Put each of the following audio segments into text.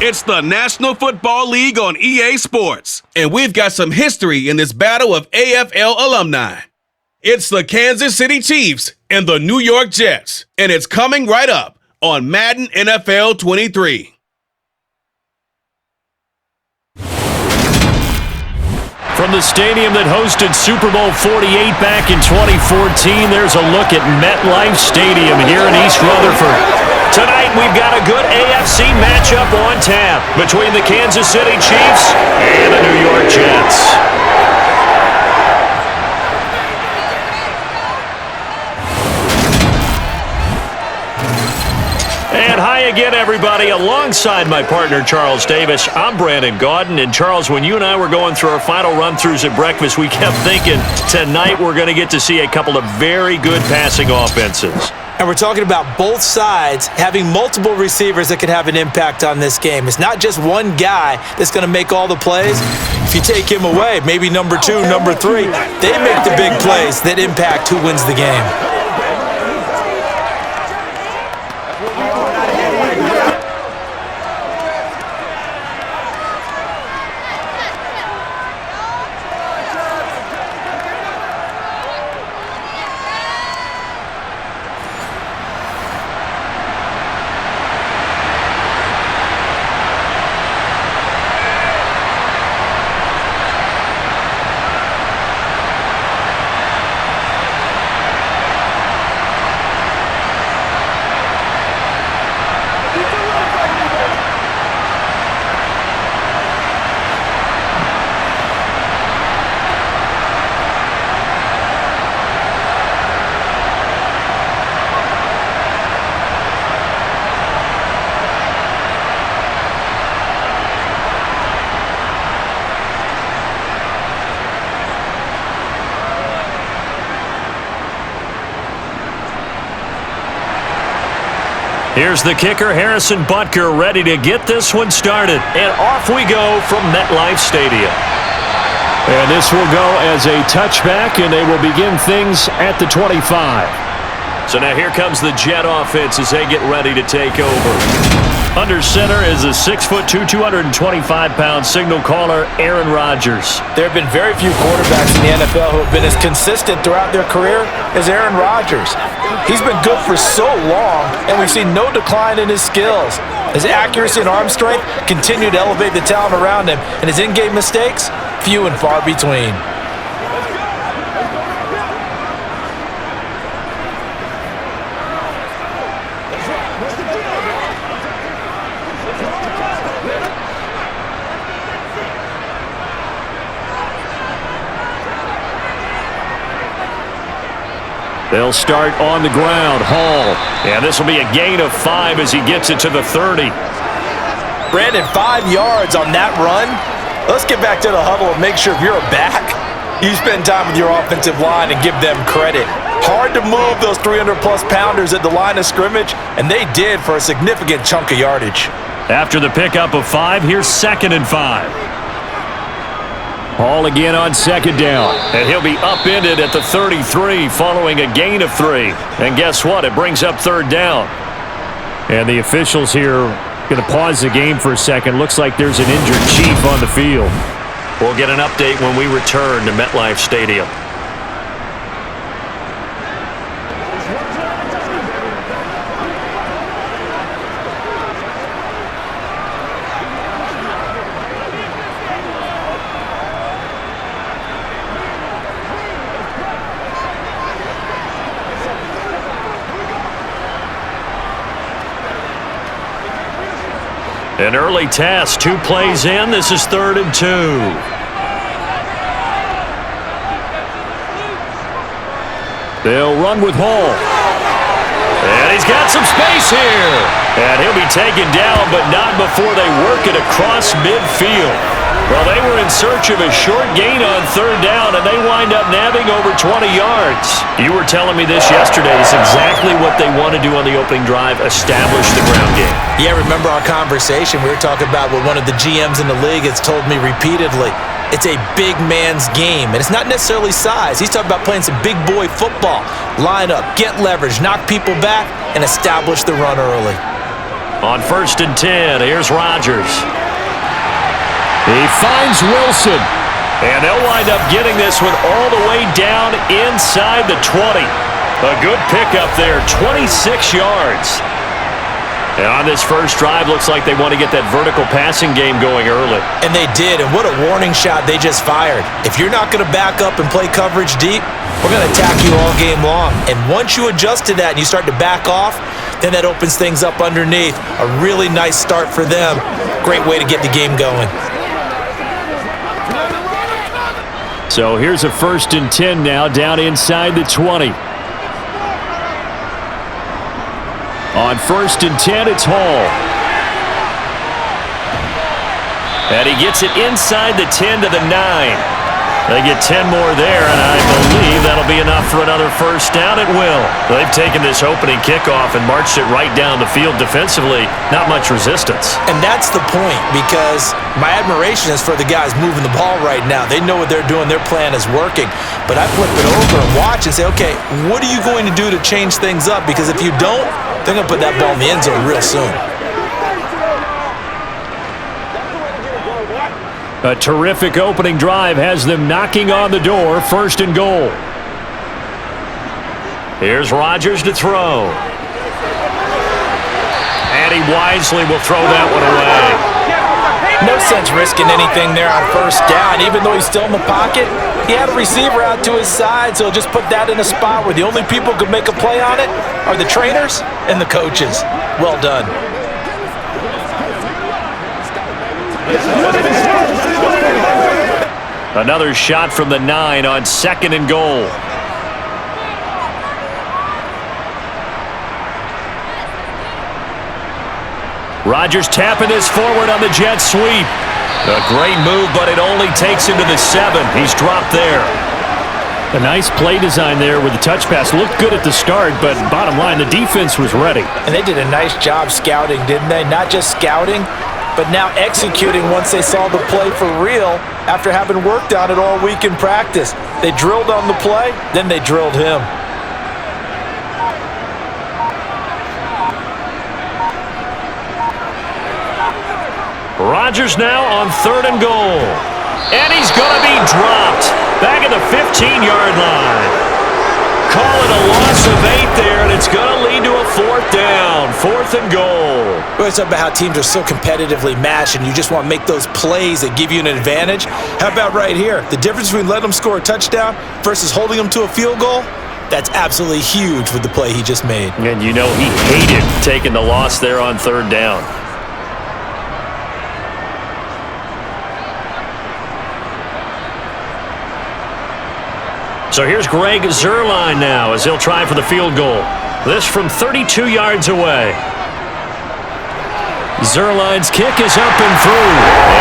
It's the National Football League on EA Sports, and we've got some history in this battle of AFL alumni. It's the Kansas City Chiefs and the New York Jets, and it's coming right up on Madden NFL 23. From the stadium that hosted Super Bowl 48 back in 2014, there's a look at MetLife Stadium here in East Rutherford. Tonight, we've got a good AFC matchup on tap between the Kansas City Chiefs and the New York Jets. And hi again, everybody. Alongside my partner, Charles Davis, I'm Brandon Gaudin. And Charles, when you and I were going through our final run-throughs at breakfast, we kept thinking tonight we're going to get to see a couple of very good passing offenses. And we're talking about both sides having multiple receivers that can have an impact on this game. It's not just one guy that's going to make all the plays. If you take him away, maybe number 2, number 3, they make the big plays that impact who wins the game. Here's the kicker, Harrison Butker, ready to get this one started. And off we go from MetLife Stadium. And this will go as a touchback, and they will begin things at the 25. So now here comes the Jet offense as they get ready to take over. Under center is a 6'2", 225-pound signal caller, Aaron Rodgers. There have been very few quarterbacks in the NFL who have been as consistent throughout their career as Aaron Rodgers. He's been good for so long, and we've seen no decline in his skills. His accuracy and arm strength continue to elevate the talent around him, and his in-game mistakes, few and far between. They'll start on the ground. Hall. And this will be a gain of 5 as he gets it to the 30. Brandon, 5 yards on that run. Let's get back to the huddle and make sure if you're a back, you spend time with your offensive line and give them credit. Hard to move those 300-plus pounders at the line of scrimmage, and they did for a significant chunk of yardage. After the pickup of 5, here's 2nd and 5. Hall again on 2nd down, and he'll be upended at the 33 following a gain of 3. And guess what? It brings up 3rd down. And the officials here going to pause the game for a second. Looks like there's an injured Chief on the field. We'll get an update when we return to MetLife Stadium. An early test, 2 plays in. This is 3rd and 2. They'll run with Hall. And he's got some space here. And he'll be taken down, but not before they work it across midfield. Well, they were in search of a short gain on 3rd down, and they wind up nabbing over 20 yards. You were telling me this yesterday. It's exactly what they want to do on the opening drive, establish the ground game. Yeah, remember our conversation? We were talking about what one of the GMs in the league has told me repeatedly. It's a big man's game, and it's not necessarily size. He's talking about playing some big boy football. Line up, get leverage, knock people back, and establish the run early. On 1st and 10, here's Rodgers. He finds Wilson. And they'll wind up getting this one all the way down inside the 20. A good pickup there, 26 yards. And on this first drive, looks like they want to get that vertical passing game going early. And they did, and what a warning shot they just fired. If you're not going to back up and play coverage deep, we're going to attack you all game long. And once you adjust to that and you start to back off, then that opens things up underneath. A really nice start for them. Great way to get the game going. So here's a 1st and 10 now, down inside the 20. On 1st and 10, it's Hall. And he gets it inside the 10 to the 9. They get 10 more there, and I believe that'll be enough for another first down. It will. They've taken this opening kickoff and marched it right down the field defensively. Not much resistance. And that's the point, because my admiration is for the guys moving the ball right now. They know what they're doing. Their plan is working. But I flip it over and watch and say, okay, what are you going to do to change things up? Because if you don't, they're going to put that ball in the end zone real soon. A terrific opening drive has them knocking on the door, 1st and goal. Here's Rodgers to throw. And he wisely will throw that one away. No sense risking anything there on first down. Even though he's still in the pocket, he had a receiver out to his side, so just put that in a spot where the only people who could make a play on it are the trainers and the coaches. Well done. Another shot from the 9 on 2nd and goal. Rodgers tapping this forward on the jet sweep. A great move, but it only takes him to the 7. He's dropped there. A nice play design there with the touch pass. Looked good at the start, but bottom line, the defense was ready. And they did a nice job scouting, didn't they? Not just scouting, but now executing once they saw the play for real after having worked on it all week in practice. They drilled on the play, then they drilled him. Rodgers now on 3rd and goal. And he's going to be dropped back at the 15-yard line. Call it a loss of 8 there, and it's going to lead to a 4th down, 4th and goal. We always talk about how teams are so competitively matched, and you just want to make those plays that give you an advantage. How about right here? The difference between letting them score a touchdown versus holding them to a field goal? That's absolutely huge with the play he just made. And you know he hated taking the loss there on 3rd down. So here's Greg Zuerlein now as he'll try for the field goal. This from 32 yards away. Zuerlein's kick is up and through.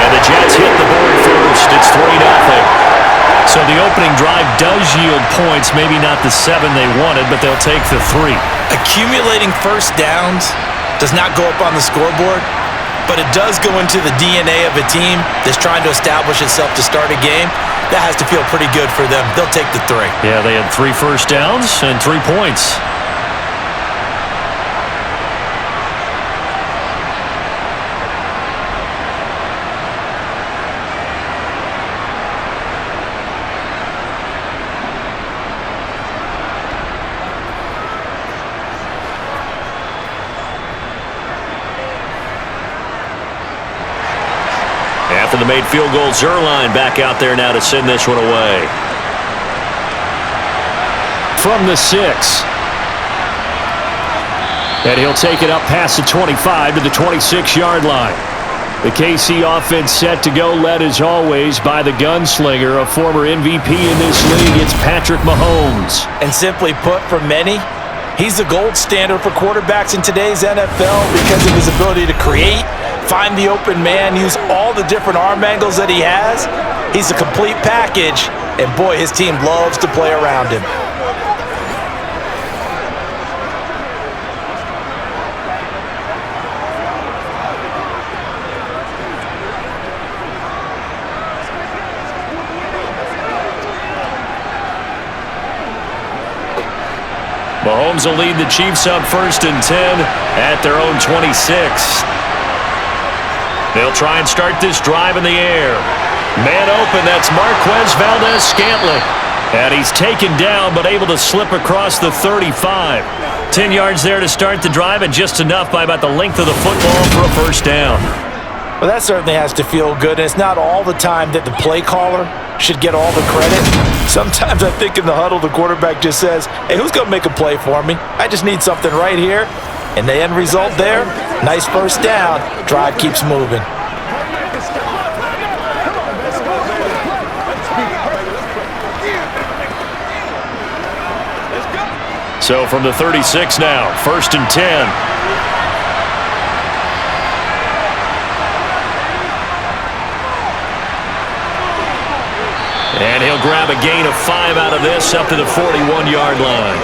And the Jets hit the board first. It's 3-0. So the opening drive does yield points. Maybe not the 7 they wanted, but they'll take the 3. Accumulating first downs does not go up on the scoreboard, but it does go into the DNA of a team that's trying to establish itself to start a game. That has to feel pretty good for them. They'll take the 3. Yeah, they had 3 first downs and 3 points. After the made field goal, Zuerlein back out there now to send this one away. From the 6. And he'll take it up past the 25 to the 26-yard line. The KC offense set to go, led as always by the gunslinger, a former MVP in this league. It's Patrick Mahomes. And simply put, for many, he's the gold standard for quarterbacks in today's NFL because of his ability to create, find the open man, use all the different arm angles that he has. He's a complete package, and boy, his team loves to play around him. Mahomes will lead the Chiefs up 1st and 10 at their own 26. They'll try and start this drive in the air. Man open, that's Marquez Valdez-Scantling. And he's taken down but able to slip across the 35. 10 yards there to start the drive, and just enough by about the length of the football for a first down. Well, that certainly has to feel good. And it's not all the time that the play caller should get all the credit. Sometimes I think in the huddle, the quarterback just says, hey, who's going to make a play for me? I just need something right here. And the end result there, nice first down. Drive keeps moving. So from the 36 now, 1st and 10. And he'll grab a gain of 5 out of this up to the 41-yard line.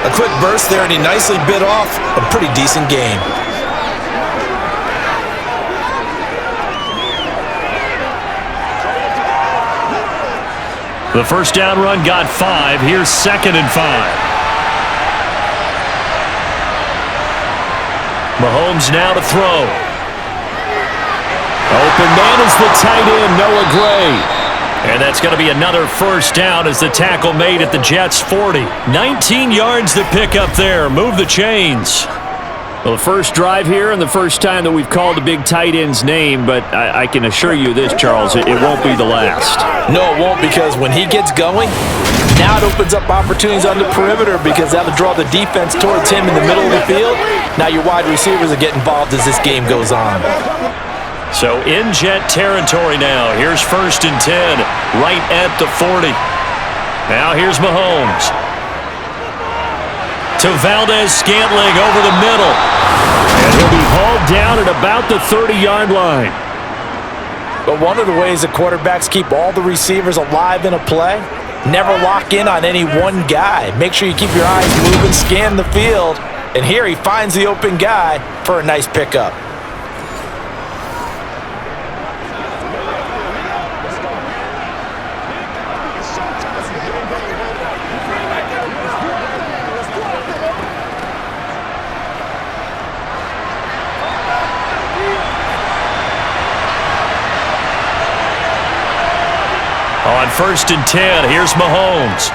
A quick burst there, and he nicely bit off a pretty decent gain. The first down run got 5. Here's 2nd and 5. Mahomes now to throw. Open man is the tight end, Noah Gray. And that's going to be another first down as the tackle made at the Jets' 40. 19 yards to pick up there. Move the chains. Well, the first drive here and the first time that we've called the big tight end's name, but I can assure you this, Charles, it won't be the last. No, it won't, because when he gets going, now it opens up opportunities on the perimeter because that'll draw the defense towards him in the middle of the field. Now your wide receivers will get involved as this game goes on. So in Jet territory now. Here's 1st and 10, right at the 40. Now here's Mahomes. To Valdez-Scantling over the middle. And he'll be hauled down at about the 30-yard line. But one of the ways that quarterbacks keep all the receivers alive in a play, never lock in on any one guy. Make sure you keep your eyes moving, scan the field. And here he finds the open guy for a nice pickup. On 1st and 10, here's Mahomes.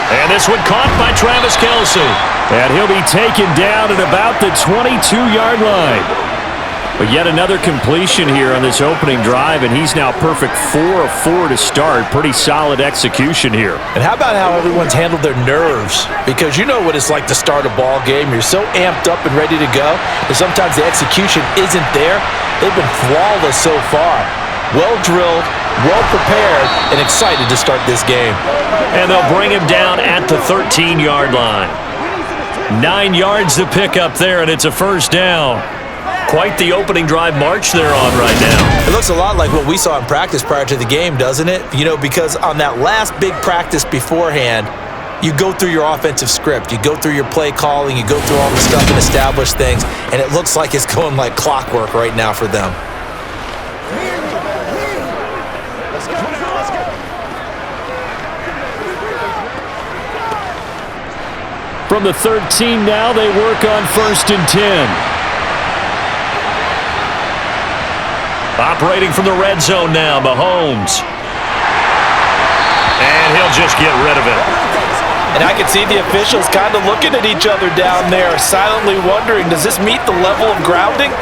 And this one caught by Travis Kelce. And he'll be taken down at about the 22-yard line. But yet another completion here on this opening drive, and he's now perfect 4 of 4 to start. Pretty solid execution here. And how about how everyone's handled their nerves? Because you know what it's like to start a ball game. You're so amped up and ready to go, and sometimes the execution isn't there. They've been flawless so far. Well drilled, well prepared, and excited to start this game. And they'll bring him down at the 13-yard line. 9 yards to pick up there, and it's a first down. Quite the opening drive march they're on right now. It looks a lot like what we saw in practice prior to the game, doesn't it? You know, because on that last big practice beforehand, you go through your offensive script, you go through your play calling, you go through all the stuff and establish things, and it looks like it's going like clockwork right now for them. From the 13 now, they work on 1st and 10. Operating from the red zone now, Mahomes. And he'll just get rid of it. And I can see the officials kind of looking at each other down there, silently wondering, does this meet the level of grounding?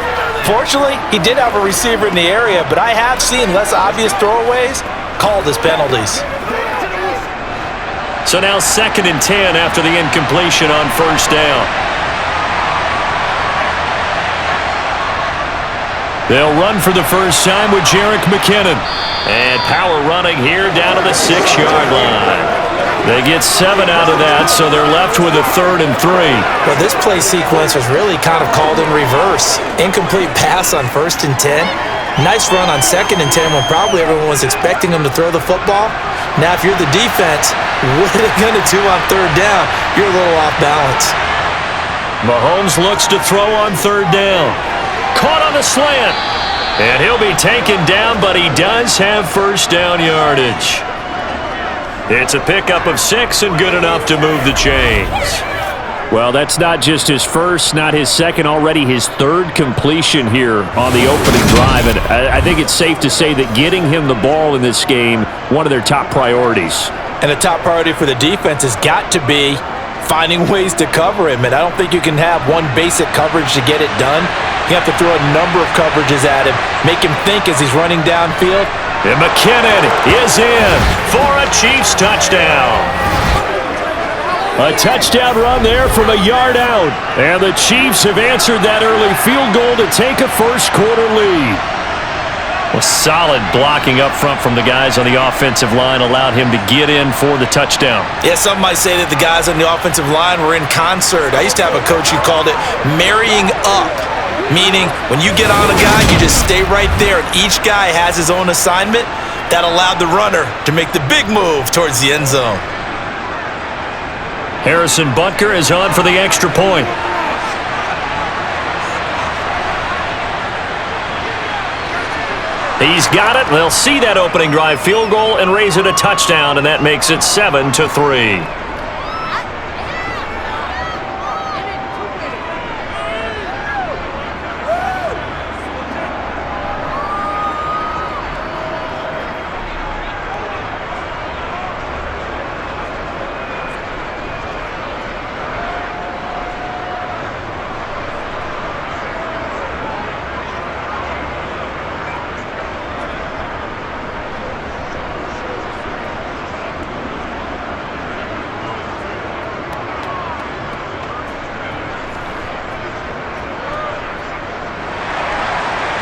Fortunately, he did have a receiver in the area, but I have seen less obvious throwaways called as penalties. So now 2nd and 10 after the incompletion on first down. They'll run for the first time with Jerick McKinnon. And power running here down to the 6-yard line. They get 7 out of that, so they're left with a 3rd and 3. Well, this play sequence was really kind of called in reverse. Incomplete pass on 1st and 10. Nice run on 2nd and 10 when probably everyone was expecting him to throw the football. Now, if you're the defense, what are they going to do on 3rd down? You're a little off balance. Mahomes looks to throw on 3rd down. Caught on the slant. And he'll be taken down, but he does have first down yardage. It's a pickup of 6 and good enough to move the chains. Well, that's not just his first, not his second, already his third completion here on the opening drive. And I think it's safe to say that getting him the ball in this game, one of their top priorities. And the top priority for the defense has got to be finding ways to cover him. And I don't think you can have one basic coverage to get it done. You have to throw a number of coverages at him, make him think as he's running downfield. And McKinnon is in for a Chiefs touchdown. A touchdown run there from a yard out. And the Chiefs have answered that early field goal to take a first-quarter lead. Well, solid blocking up front from the guys on the offensive line allowed him to get in for the touchdown. Yeah, some might say that the guys on the offensive line were in concert. I used to have a coach who called it marrying up, meaning when you get on a guy, you just stay right there, and each guy has his own assignment. That allowed the runner to make the big move towards the end zone. Harrison Butker is on for the extra point. He's got it. They'll see that opening drive field goal and raise it a touchdown, and that makes it 7-3.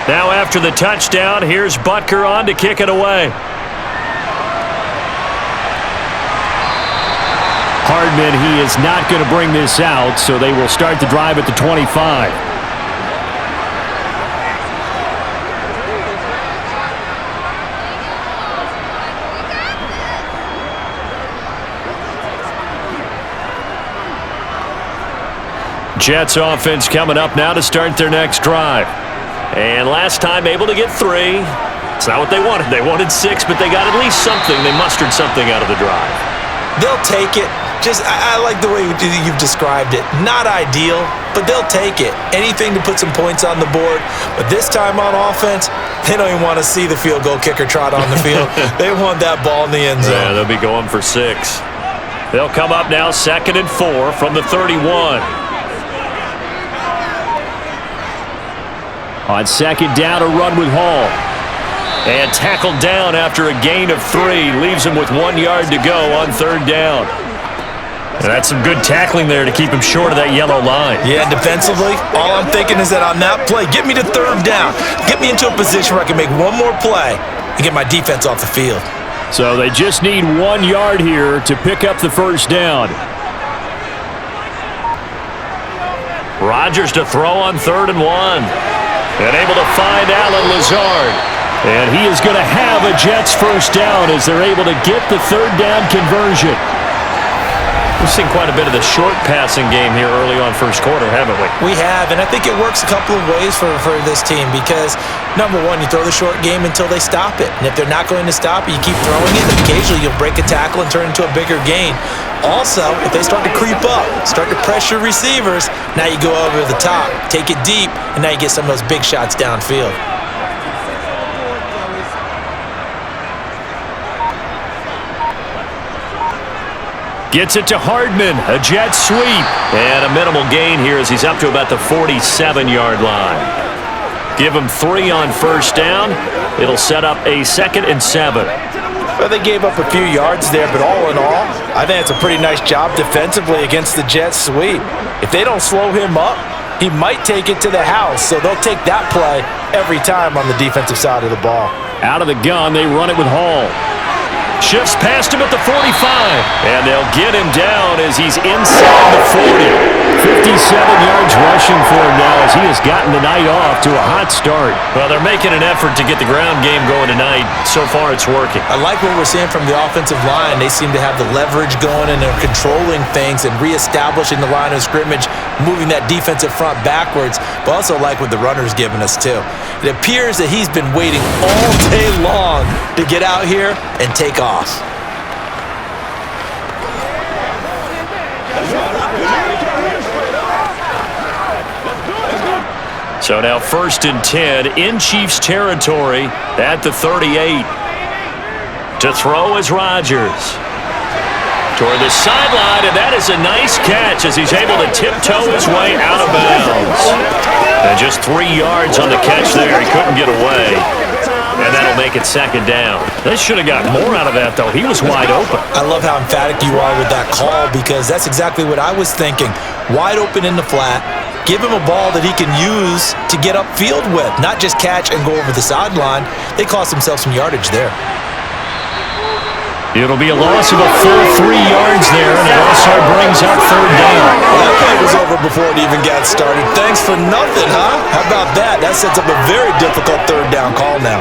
Now after the touchdown, here's Butker on to kick it away. Hardman, he is not going to bring this out, so they will start the drive at the 25. Jets offense coming up now to start their next drive. And last time able to get 3. It's not what they wanted. They wanted 6, but they got at least something. They mustered something out of the drive. They'll take it. I like the way you've described it. Not ideal, but they'll take it. Anything to put some points on the board. But this time on offense, they don't even want to see the field goal kicker trot on the field. They want that ball in the end zone. Yeah, they'll be going for 6. They'll come up now 2nd and 4 from the 31. On second down, a run with Hall. And tackled down after a gain of 3. Leaves him with 1 yard to go on 3rd down. And that's some good tackling there to keep him short of that yellow line. Yeah, defensively, all I'm thinking is that on that play, get me to 3rd down. Get me into a position where I can make one more play and get my defense off the field. So they just need 1 yard here to pick up the first down. Rodgers to throw on 3rd and 1. And able to find Allen Lazard. And he is going to have a Jets first down as they're able to get the 3rd down conversion. We've seen quite a bit of the short passing game here early on first quarter, haven't we? We have, and I think it works a couple of ways for this team because, number one, you throw the short game until they stop it. And if they're not going to stop it, you keep throwing it, and occasionally you'll break a tackle and turn it into a bigger gain. Also, if they start to creep up, start to pressure receivers, now you go over the top, take it deep, and now you get some of those big shots downfield. Gets it to Hardman, a jet sweep. And a minimal gain here as he's up to about the 47-yard line. Give him 3 on first down. It'll set up a 2nd and 7. Well, they gave up a few yards there, but all in all, I think it's a pretty nice job defensively against the Jets sweep. If they don't slow him up, he might take it to the house, so they'll take that play every time on the defensive side of the ball. Out of the gun, they run it with Hall. Shifts past him at the 45. And they'll get him down as he's inside the 40. 57 yards rushing for him now as he has gotten the night off to a hot start. Well, they're making an effort to get the ground game going tonight. So far, it's working. I like what we're seeing from the offensive line. They seem to have the leverage going, and they're controlling things and reestablishing the line of scrimmage, moving that defensive front backwards, but also like what the runner's giving us, too. It appears that he's been waiting all day long to get out here and take off. So now 1st and 10 in Chiefs territory at the 38. To throw is Rodgers. Toward the sideline, and that is a nice catch as he's able to tiptoe his way out of bounds. And just 3 yards on the catch there. He couldn't get away. And that'll make it 2nd down. They should have got more out of that, though. He was wide open. I love how emphatic you are with that call because that's exactly what I was thinking. Wide open in the flat. Give him a ball that he can use to get upfield with, not just catch and go over the sideline. They cost themselves some yardage there. It'll be a loss of a full 3 yards there, and it also brings up 3rd down. Well, that play was over before it even got started. Thanks for nothing, huh? How about that? That sets up a very difficult 3rd down call now.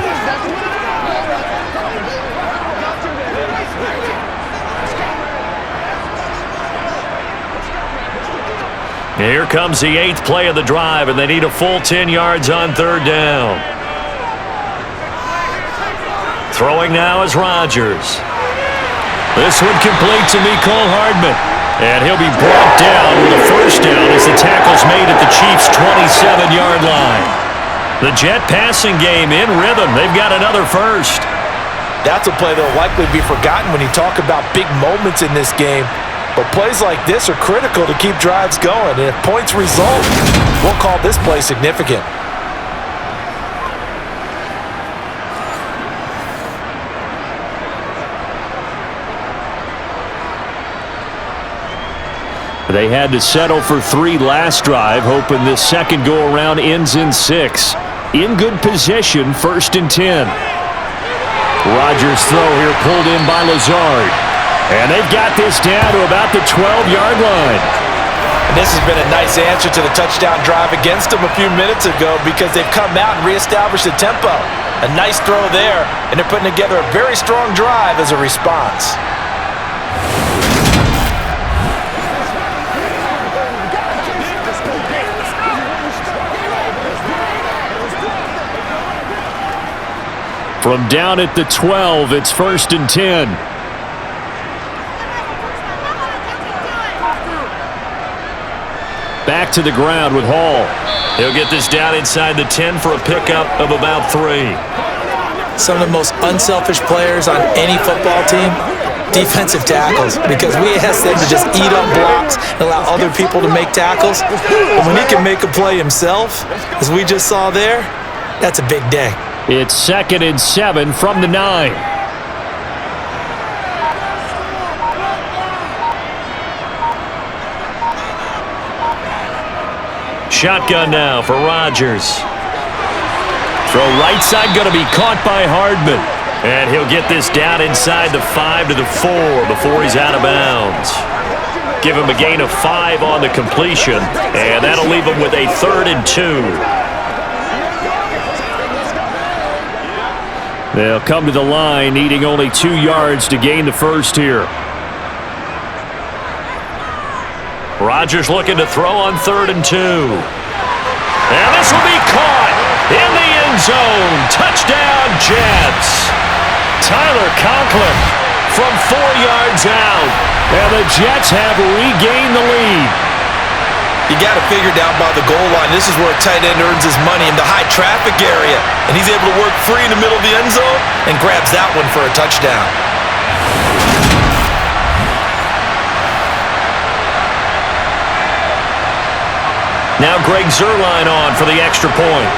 Here comes the 8th play of the drive, and they need a full 10 yards on 3rd down. Throwing now is Rodgers. This one complete to Mecole Hardman. And he'll be brought down with a 1st down as the tackle's made at the Chiefs' 27-yard line. The Jet passing game in rhythm. They've got another 1st. That's a play that will likely be forgotten when you talk about big moments in this game. But plays like this are critical to keep drives going. And if points result, we'll call this play significant. They had to settle for 3 last drive, hoping this second go-around ends in 6. In good position, 1st and 10. Rodgers' throw here pulled in by Lazard. And they've got this down to about the 12-yard line. And this has been a nice answer to the touchdown drive against them a few minutes ago because they've come out and reestablished the tempo. A nice throw there, and they're putting together a very strong drive as a response. From down at the 12, it's 1st and 10. Back to the ground with Hall. He'll get this down inside the 10 for a pickup of about 3. Some of the most unselfish players on any football team, defensive tackles, because we ask them to just eat up blocks and allow other people to make tackles. And when he can make a play himself, as we just saw there, that's a big day. It's 2nd and 7 from the 9. Shotgun now for Rodgers. Throw right side going to be caught by Hardman. And he'll get this down inside the 5 to the 4 before he's out of bounds. Give him a gain of 5 on the completion. And that'll leave him with a 3rd and 2. They'll come to the line needing only 2 yards to gain the 1st here. Rodgers looking to throw on 3rd and 2. And this will be caught in the end zone. Touchdown, Jets. Tyler Conklin from 4 yards out. And the Jets have regained the lead. You got to figure down by the goal line. This is where a tight end earns his money in the high traffic area. And he's able to work free in the middle of the end zone and grabs that one for a touchdown. Now Greg Zuerlein on for the extra point.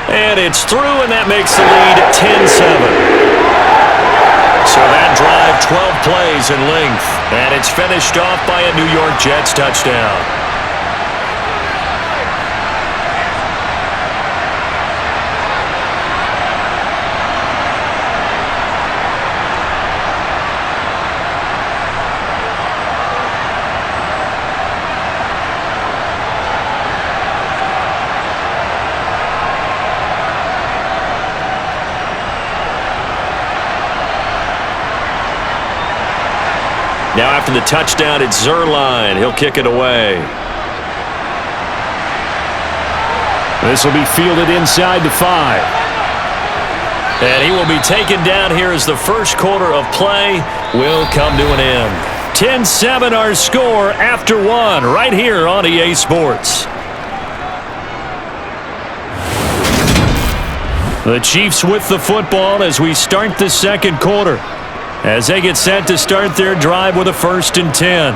And it's through, and that makes the lead 10-7. So that drive, 12 plays in length, and it's finished off by a New York Jets touchdown. Now after the touchdown, it's Zuerlein. He'll kick it away. This will be fielded inside the 5. And he will be taken down here as the first quarter of play will come to an end. 10-7 our score after one right here on EA Sports. The Chiefs with the football as we start the second quarter, as they get set to start their drive with a 1st and 10.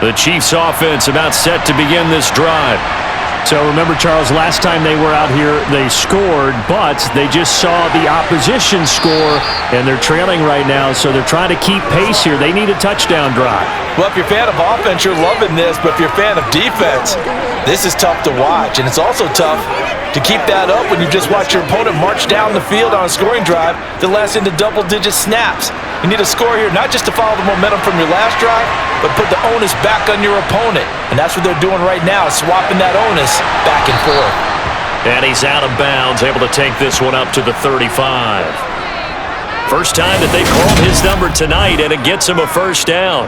The Chiefs offense about set to begin this drive. So remember, Charles, last time they were out here, they scored, but they just saw the opposition score, and they're trailing right now, so they're trying to keep pace here. They need a touchdown drive. Well, if you're a fan of offense, you're loving this, but if you're a fan of defense, this is tough to watch, and it's also tough to keep that up when you just watch your opponent march down the field on a scoring drive that lasts into double-digit snaps. You need a score here, not just to follow the momentum from your last drive, but put the onus back on your opponent. And that's what they're doing right now, swapping that onus back and forth. And he's out of bounds, able to take this one up to the 35. First time that they've called his number tonight, and it gets him a first down.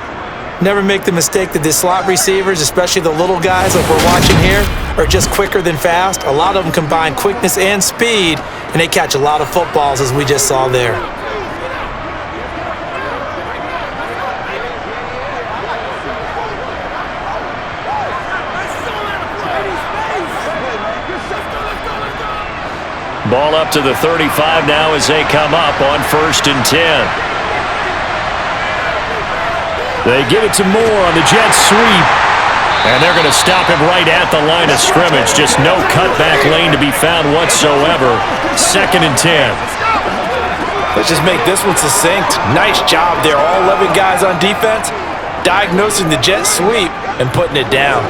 Never make the mistake that the slot receivers, especially the little guys like we're watching here, are just quicker than fast. A lot of them combine quickness and speed, and they catch a lot of footballs, as we just saw there. Ball up to the 35 now as they come up on 1st and 10. They give it to Moore on the jet sweep. And they're going to stop him right at the line of scrimmage. Just no cutback lane to be found whatsoever. 2nd and 10. Let's just make this one succinct. Nice job there. All 11 guys on defense diagnosing the jet sweep and putting it down.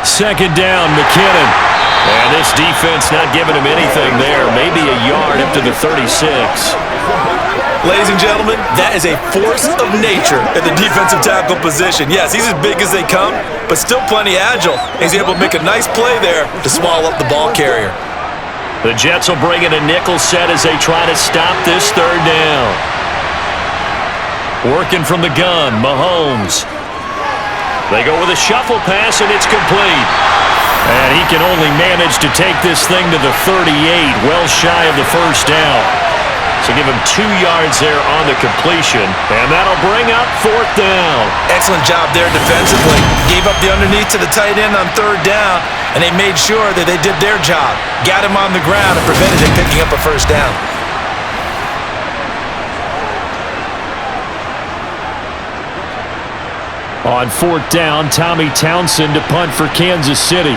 Second down, McKinnon. And this defense not giving him anything there. Maybe a yard up to the 36. Ladies and gentlemen, that is a force of nature at the defensive tackle position. Yes, he's as big as they come, but still plenty agile. He's able to make a nice play there to swallow up the ball carrier. The Jets will bring in a nickel set as they try to stop this 3rd down. Working from the gun, Mahomes. They go with a shuffle pass, and it's complete. And he can only manage to take this thing to the 38, well shy of the first down. So give him 2 yards there on the completion, and that'll bring up 4th down. Excellent job there defensively. Gave up the underneath to the tight end on 3rd down, and they made sure that they did their job. Got him on the ground and prevented him picking up a first down. On 4th down, Tommy Townsend to punt for Kansas City.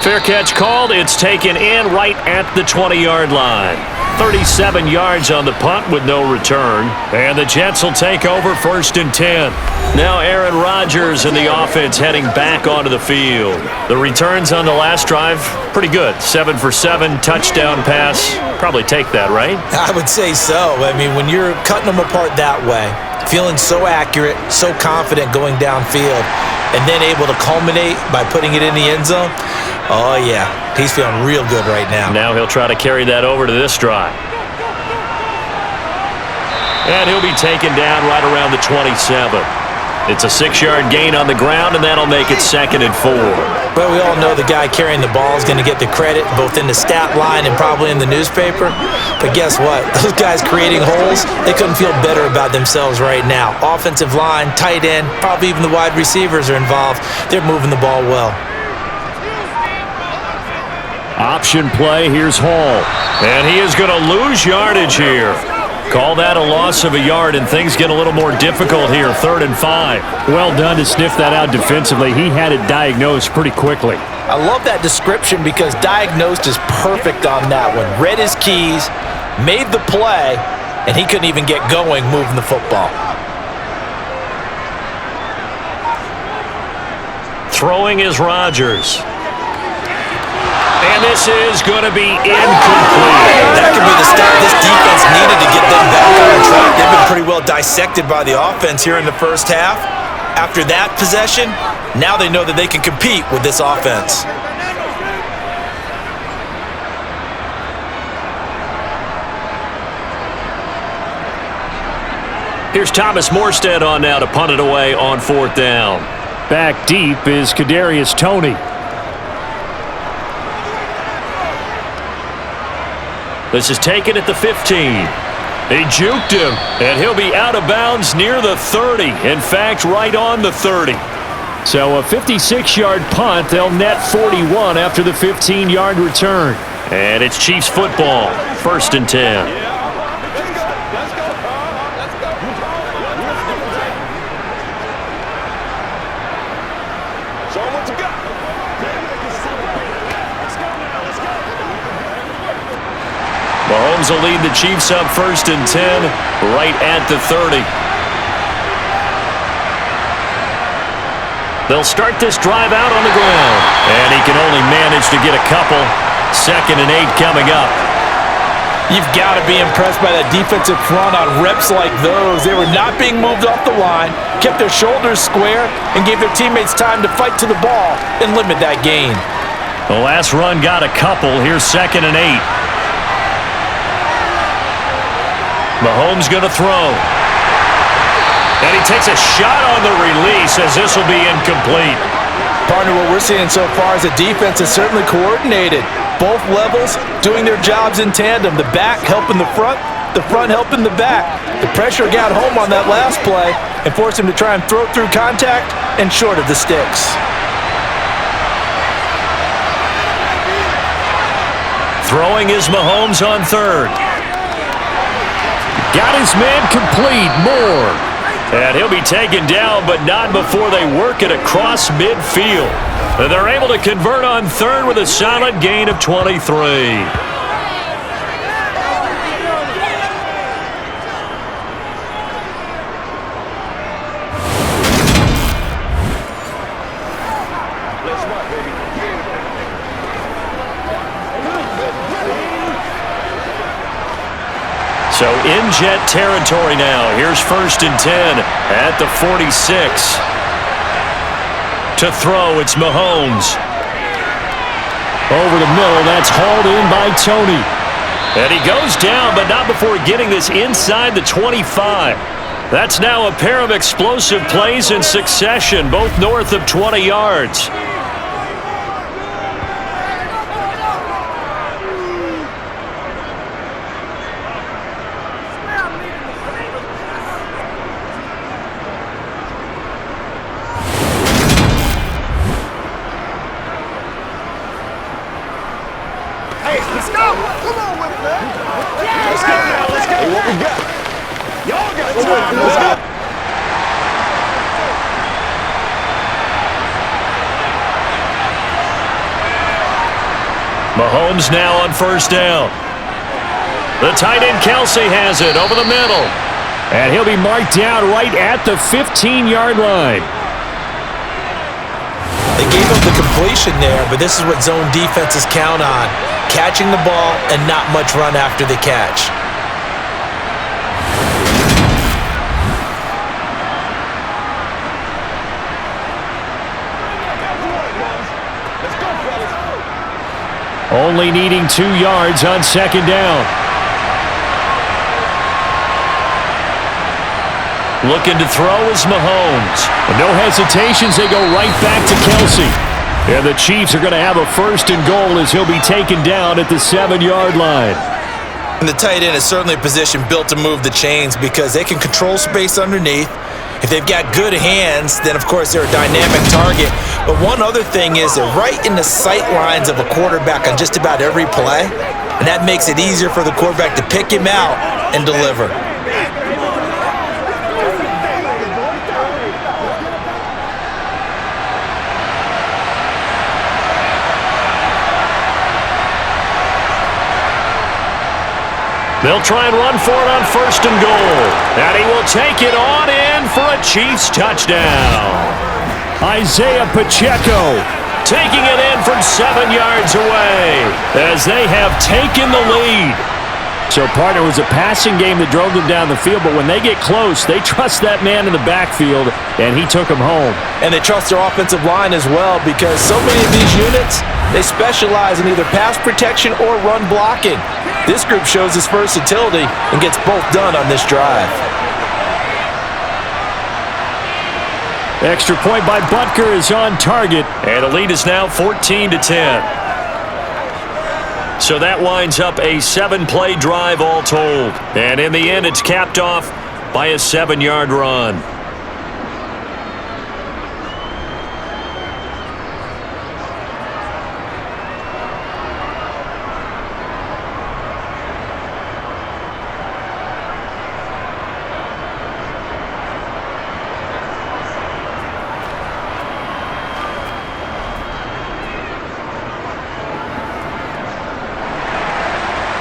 Fair catch called. It's taken in right at the 20-yard line. 37 yards on the punt with no return. And the Jets will take over 1st and 10. Now Aaron Rodgers and the offense heading back onto the field. The returns on the last drive, pretty good. 7 for 7, touchdown pass. Probably take that, right? I would say so. I mean, when you're cutting them apart that way, feeling so accurate, so confident going downfield, and then able to culminate by putting it in the end zone, oh, yeah, he's feeling real good right now. Now he'll try to carry that over to this drive. And he'll be taken down right around the 27. It's a 6-yard gain on the ground, and that'll make it 2nd and 4. Well, we all know the guy carrying the ball is going to get the credit both in the stat line and probably in the newspaper. But guess what? Those guys creating holes, they couldn't feel better about themselves right now. Offensive line, tight end, probably even the wide receivers are involved. They're moving the ball well. Option play, here's Hall. And he is going to lose yardage here. Call that a loss of a yard, and things get a little more difficult here, 3rd and 5. Well done to sniff that out defensively. He had it diagnosed pretty quickly. I love that description because diagnosed is perfect on that one. Read his keys, made the play, and he couldn't even get going moving the football. Throwing is Rodgers. And this is going to be incomplete. That could be the stop this defense needed to get them back on track. They've been pretty well dissected by the offense here in the first half. After that possession, now they know that they can compete with this offense. Here's Thomas Morstead on now to punt it away on 4th down. Back deep is Kadarius Toney. This is taken at the 15. He juked him, and he'll be out of bounds near the 30. In fact, right on the 30. So a 56-yard punt. They'll net 41 after the 15-yard return. And it's Chiefs football, 1st and 10. Mahomes will lead the Chiefs up 1st and 10, right at the 30. They'll start this drive out on the ground, and he can only manage to get a couple. 2nd and 8 coming up. You've got to be impressed by that defensive front on reps like those. They were not being moved off the line, kept their shoulders square, and gave their teammates time to fight to the ball and limit that gain. The last run got a couple. Here's 2nd and 8. Mahomes going to throw. And he takes a shot on the release as this will be incomplete. Partner, what we're seeing so far is the defense is certainly coordinated. Both levels doing their jobs in tandem. The back helping the front helping the back. The pressure got home on that last play and forced him to try and throw through contact and short of the sticks. Throwing is Mahomes on 3rd. Got his man complete. Moore. And he'll be taken down, but not before they work it across midfield. And they're able to convert on 3rd with a solid gain of 23. So in jet territory now. Here's 1st and 10 at the 46. To throw, it's Mahomes. Over the middle, that's hauled in by Toney. And he goes down, but not before getting this inside the 25. That's now a pair of explosive plays in succession, both north of 20 yards. Mahomes now on 1st down. The tight end Kelsey has it over the middle. And he'll be marked down right at the 15-yard line. They gave him the completion there, but this is what zone defenses count on. Catching the ball and not much run after the catch. Only needing 2 yards on 2nd down. Looking to throw is Mahomes. And no hesitations, they go right back to Kelsey. And the Chiefs are going to have a 1st and goal as he'll be taken down at the 7-yard line. And the tight end is certainly a position built to move the chains because they can control space underneath. If they've got good hands, then of course they're a dynamic target. But one other thing is they're right in the sight lines of a quarterback on just about every play. And that makes it easier for the quarterback to pick him out and deliver. They'll try and run for it on 1st and goal. And he will take it on in for a Chiefs touchdown. Isaiah Pacheco taking it in from 7 yards away as they have taken the lead. So, partner, it was a passing game that drove them down the field, but when they get close, they trust that man in the backfield, and he took them home. And they trust their offensive line as well because so many of these units, they specialize in either pass protection or run blocking. This group shows its versatility and gets both done on this drive. Extra point by Butker is on target. And the lead is now 14-10. So that winds up a 7-play drive all told. And in the end, it's capped off by a 7-yard run.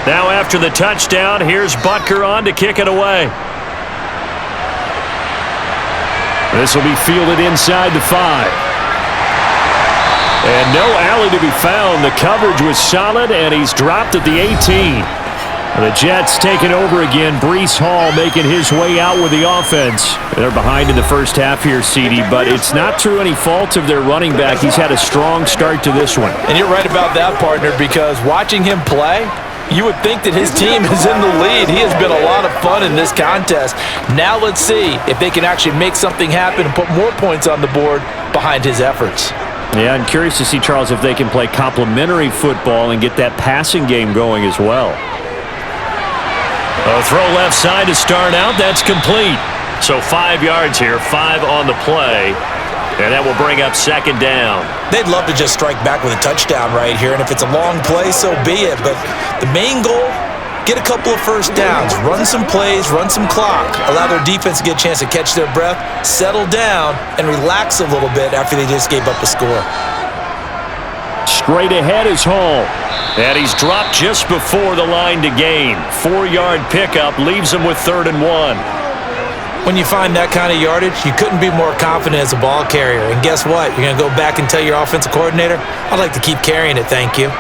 Now after the touchdown, here's Butker on to kick it away. This will be fielded inside the 5. And no alley to be found. The coverage was solid, and he's dropped at the 18. The Jets taking over again. Breece Hall making his way out with the offense. They're behind in the first half here, CD, but it's not through any fault of their running back. He's had a strong start to this one. And you're right about that, partner, because watching him play, you would think that his team is in the lead. He has been a lot of fun in this contest. Now let's see if they can actually make something happen and put more points on the board behind his efforts. Yeah, I'm curious to see, Charles, if they can play complementary football and get that passing game going as well. A throw left side to start out. That's complete. So 5 yards here, 5 on the play. And that will bring up second down. They'd love to just strike back with a touchdown right here, and if it's a long play, so be it. But the main goal, get a couple of first downs, run some plays, run some clock, allow their defense to get a chance to catch their breath, settle down, and relax a little bit after they just gave up a score. Straight ahead is Hall. And he's dropped just before the line to gain. 4-yard pickup leaves him with 3rd and 1. When you find that kind of yardage, you couldn't be more confident as a ball carrier. And guess what? You're going to go back and tell your offensive coordinator, I'd like to keep carrying it, thank you.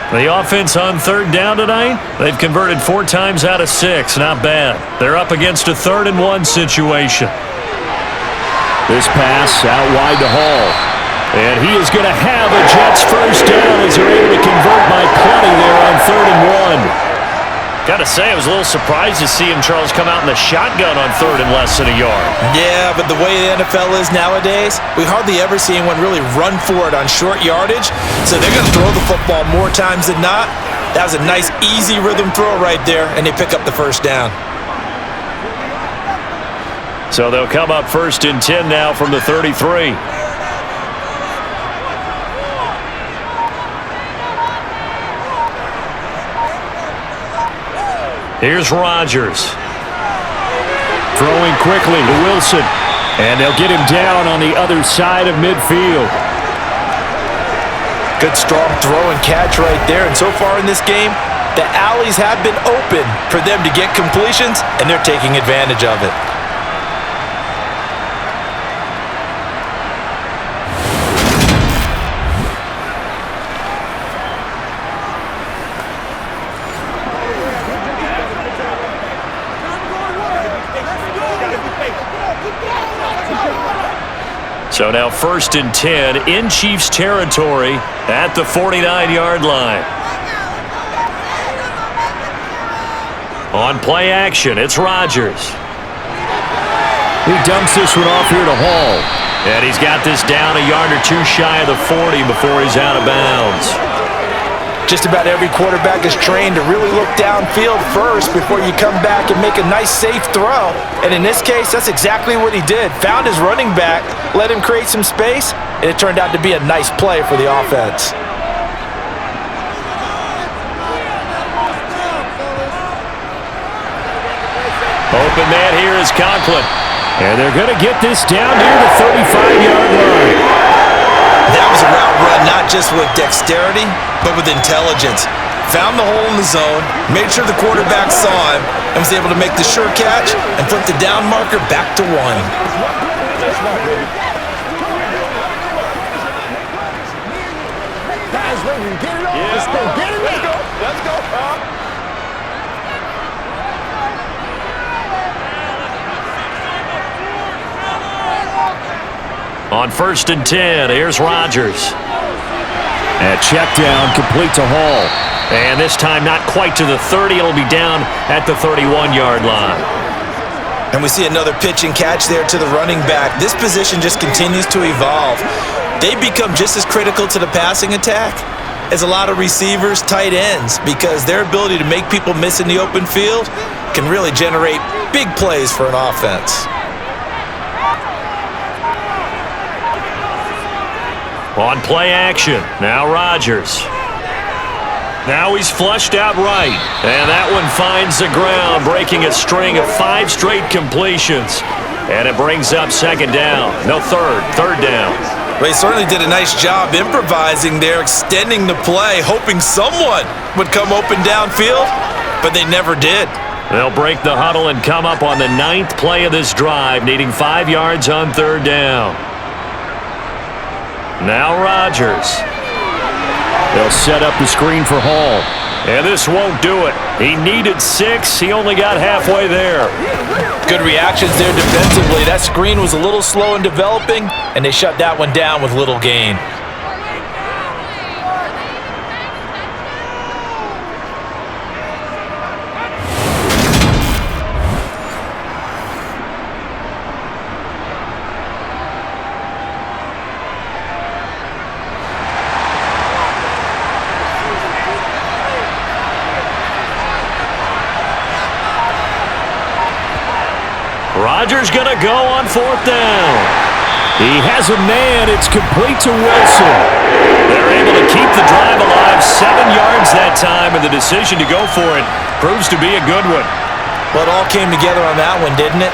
The offense on 3rd down tonight, they've converted 4 times out of 6. Not bad. They're up against a 3rd and 1 situation. This pass out wide to Hall. And he is going to have a Jets first down as they're able to convert by plenty there on 3rd and 1. Got to say, I was a little surprised to see him, Charles, come out in the shotgun on 3rd and less than a yard. Yeah, but the way the NFL is nowadays, we hardly ever see anyone really run for it on short yardage. So they're going to throw the football more times than not. That was a nice, easy rhythm throw right there, and they pick up the first down. So they'll come up 1st and 10 now from the 33. Here's Rodgers. Throwing quickly to Wilson. And they'll get him down on the other side of midfield. Good strong throw and catch right there. And so far in this game, the alleys have been open for them to get completions, and they're taking advantage of it. So now 1st and 10 in Chiefs territory at the 49-yard line. On play action, it's Rodgers. He dumps this one off here to Hall. And he's got this down a yard or 2 shy of the 40 before he's out of bounds. Just about every quarterback is trained to really look downfield first before you come back and make a nice, safe throw. And in this case, that's exactly what he did. Found his running back, let him create some space, and it turned out to be a nice play for the offense. Open man here is Conklin. And they're going to get this down near the 35-yard line. That was a route run not just with dexterity, but with intelligence. Found the hole in the zone, made sure the quarterback saw him, and was able to make the sure catch and flip the down marker back to 1. Guys, ready to get it on. Let's go. Get it. Let's go. Let's go. On 1st and 10, here's Rodgers. And check down, complete to Hall. And this time not quite to the 30. It'll be down at the 31-yard line. And we see another pitch and catch there to the running back. This position just continues to evolve. They become just as critical to the passing attack as a lot of receivers, tight ends, because their ability to make people miss in the open field can really generate big plays for an offense. On play action, now Rodgers. Now he's flushed out right. And that one finds the ground, breaking a string of 5 straight completions. And it brings up second down. No, third down. Well, he certainly did a nice job improvising there, extending the play, hoping someone would come open downfield, but they never did. They'll break the huddle and come up on the 9th play of this drive, needing 5 yards on third down. Now Rodgers. They'll set up the screen for Hall. And this won't do it. He needed 6. He only got halfway there. Good reactions there defensively. That screen was a little slow in developing, and they shut that one down with little gain. Rodgers gonna go on 4th down. He has a man. It's complete to Wilson. They're able to keep the drive alive. 7 yards that time, and the decision to go for it proves to be a good one. Well, it all came together on that one, didn't it?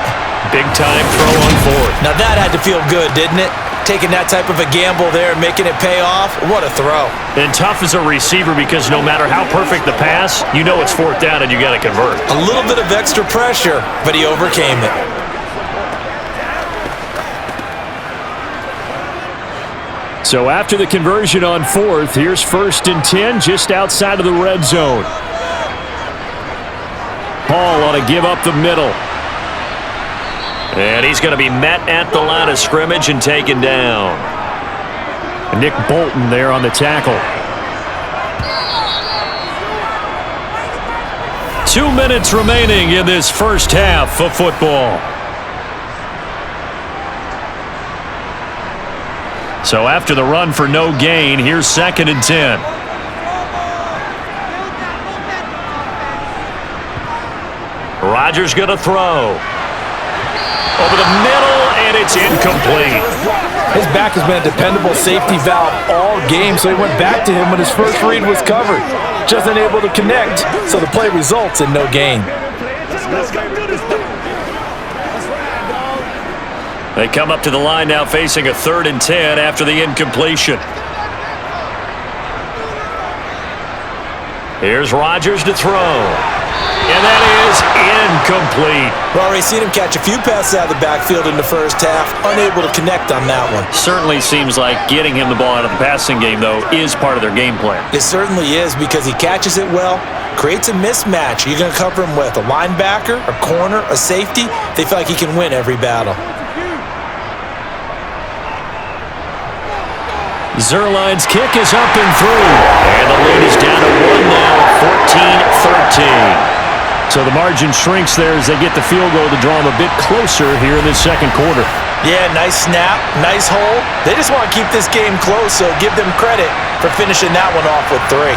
Big time throw on 4th. Now that had to feel good, didn't it? Taking that type of a gamble there and making it pay off. What a throw. And tough as a receiver because no matter how perfect the pass, you know it's 4th down and you got to convert. A little bit of extra pressure, but he overcame it. So after the conversion on 4th, here's 1st and 10 just outside of the red zone. Hall ought to give up the middle. And he's going to be met at the line of scrimmage and taken down. Nick Bolton there on the tackle. 2 minutes remaining in this first half of football. So after the run for no gain, here's 2nd and 10. Rodgers going to throw. Over the middle, and it's incomplete. His back has been a dependable safety valve all game, so he went back to him when his first read was covered. Just unable to connect, so the play results in no gain. They come up to the line now facing a 3rd and 10 after the incompletion. Here's Rodgers to throw. And that is incomplete. Well, we've seen him catch a few passes out of the backfield in the first half, unable to connect on that one. Certainly seems like getting him the ball out of the passing game, though, is part of their game plan. It certainly is because he catches it well, creates a mismatch. You're going to cover him with a linebacker, a corner, a safety. They feel like he can win every battle. Zerline's kick is up and through. And the lead is down to 1 now, 14-13. So the margin shrinks there as they get the field goal to draw them a bit closer here in the second quarter. Yeah, nice snap, nice hold. They just want to keep this game close, so give them credit for finishing that one off with 3.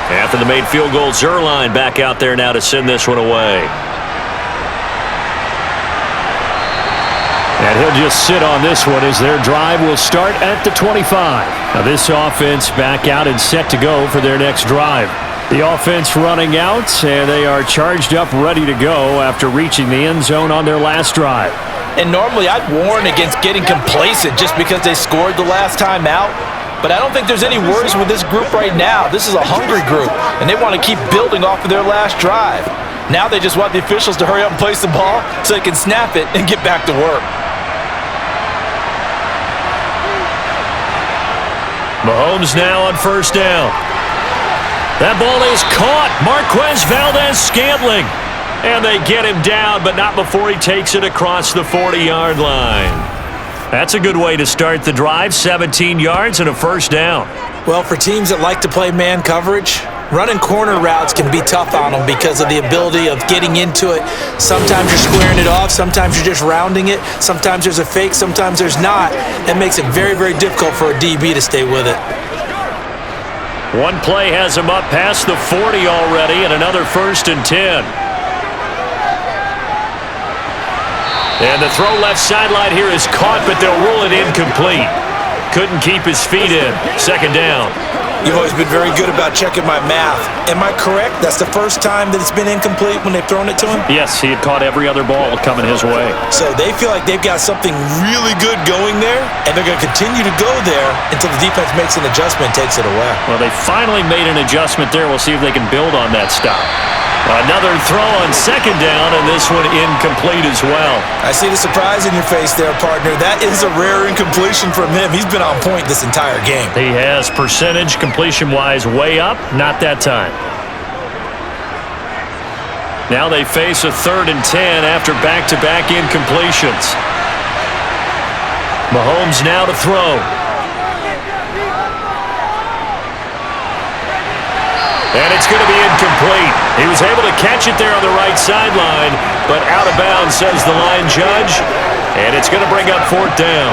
After the made field goal, Zerline back out there now to send this one away. And he'll just sit on this one as their drive will start at the 25. Now this offense back out and set to go for their next drive. The offense running out, and they are charged up ready to go after reaching the end zone on their last drive. And normally I'd warn against getting complacent just because they scored the last time out. But I don't think there's any worries with this group right now. This is a hungry group, and they want to keep building off of their last drive. Now they just want the officials to hurry up and place the ball so they can snap it and get back to work. Mahomes now on 1st down. That ball is caught. Marquez Valdez-Scantling. And they get him down, but not before he takes it across the 40-yard line. That's a good way to start the drive. 17 yards and a first down. Well, for teams that like to play man coverage, running corner routes can be tough on them because of the ability of getting into it. Sometimes you're squaring it off. Sometimes you're just rounding it. Sometimes there's a fake. Sometimes there's not. That makes it very, very difficult for a DB to stay with it. One play has him up past the 40 already, and another 1st and 10. And the throw left sideline here is caught, but they'll rule it incomplete. Couldn't keep his feet in. 2nd down. You've always been very good about checking my math. Am I correct? That's the first time that it's been incomplete when they've thrown it to him? Yes, he had caught every other ball coming his way. So they feel like they've got something really good going there, and they're going to continue to go there until the defense makes an adjustment and takes it away. Well, they finally made an adjustment there. We'll see if they can build on that stop. Another throw on 2nd down, and this one incomplete as well. I see the surprise in your face there, partner. That is a rare incompletion from him. He's been on point this entire game. He has percentage completion-wise way up. Not that time. Now they face a 3rd and 10 after back-to-back incompletions. Mahomes now to throw. And it's going to be incomplete. He was able to catch it there on the right sideline, but out of bounds, says the line judge. And it's going to bring up 4th down.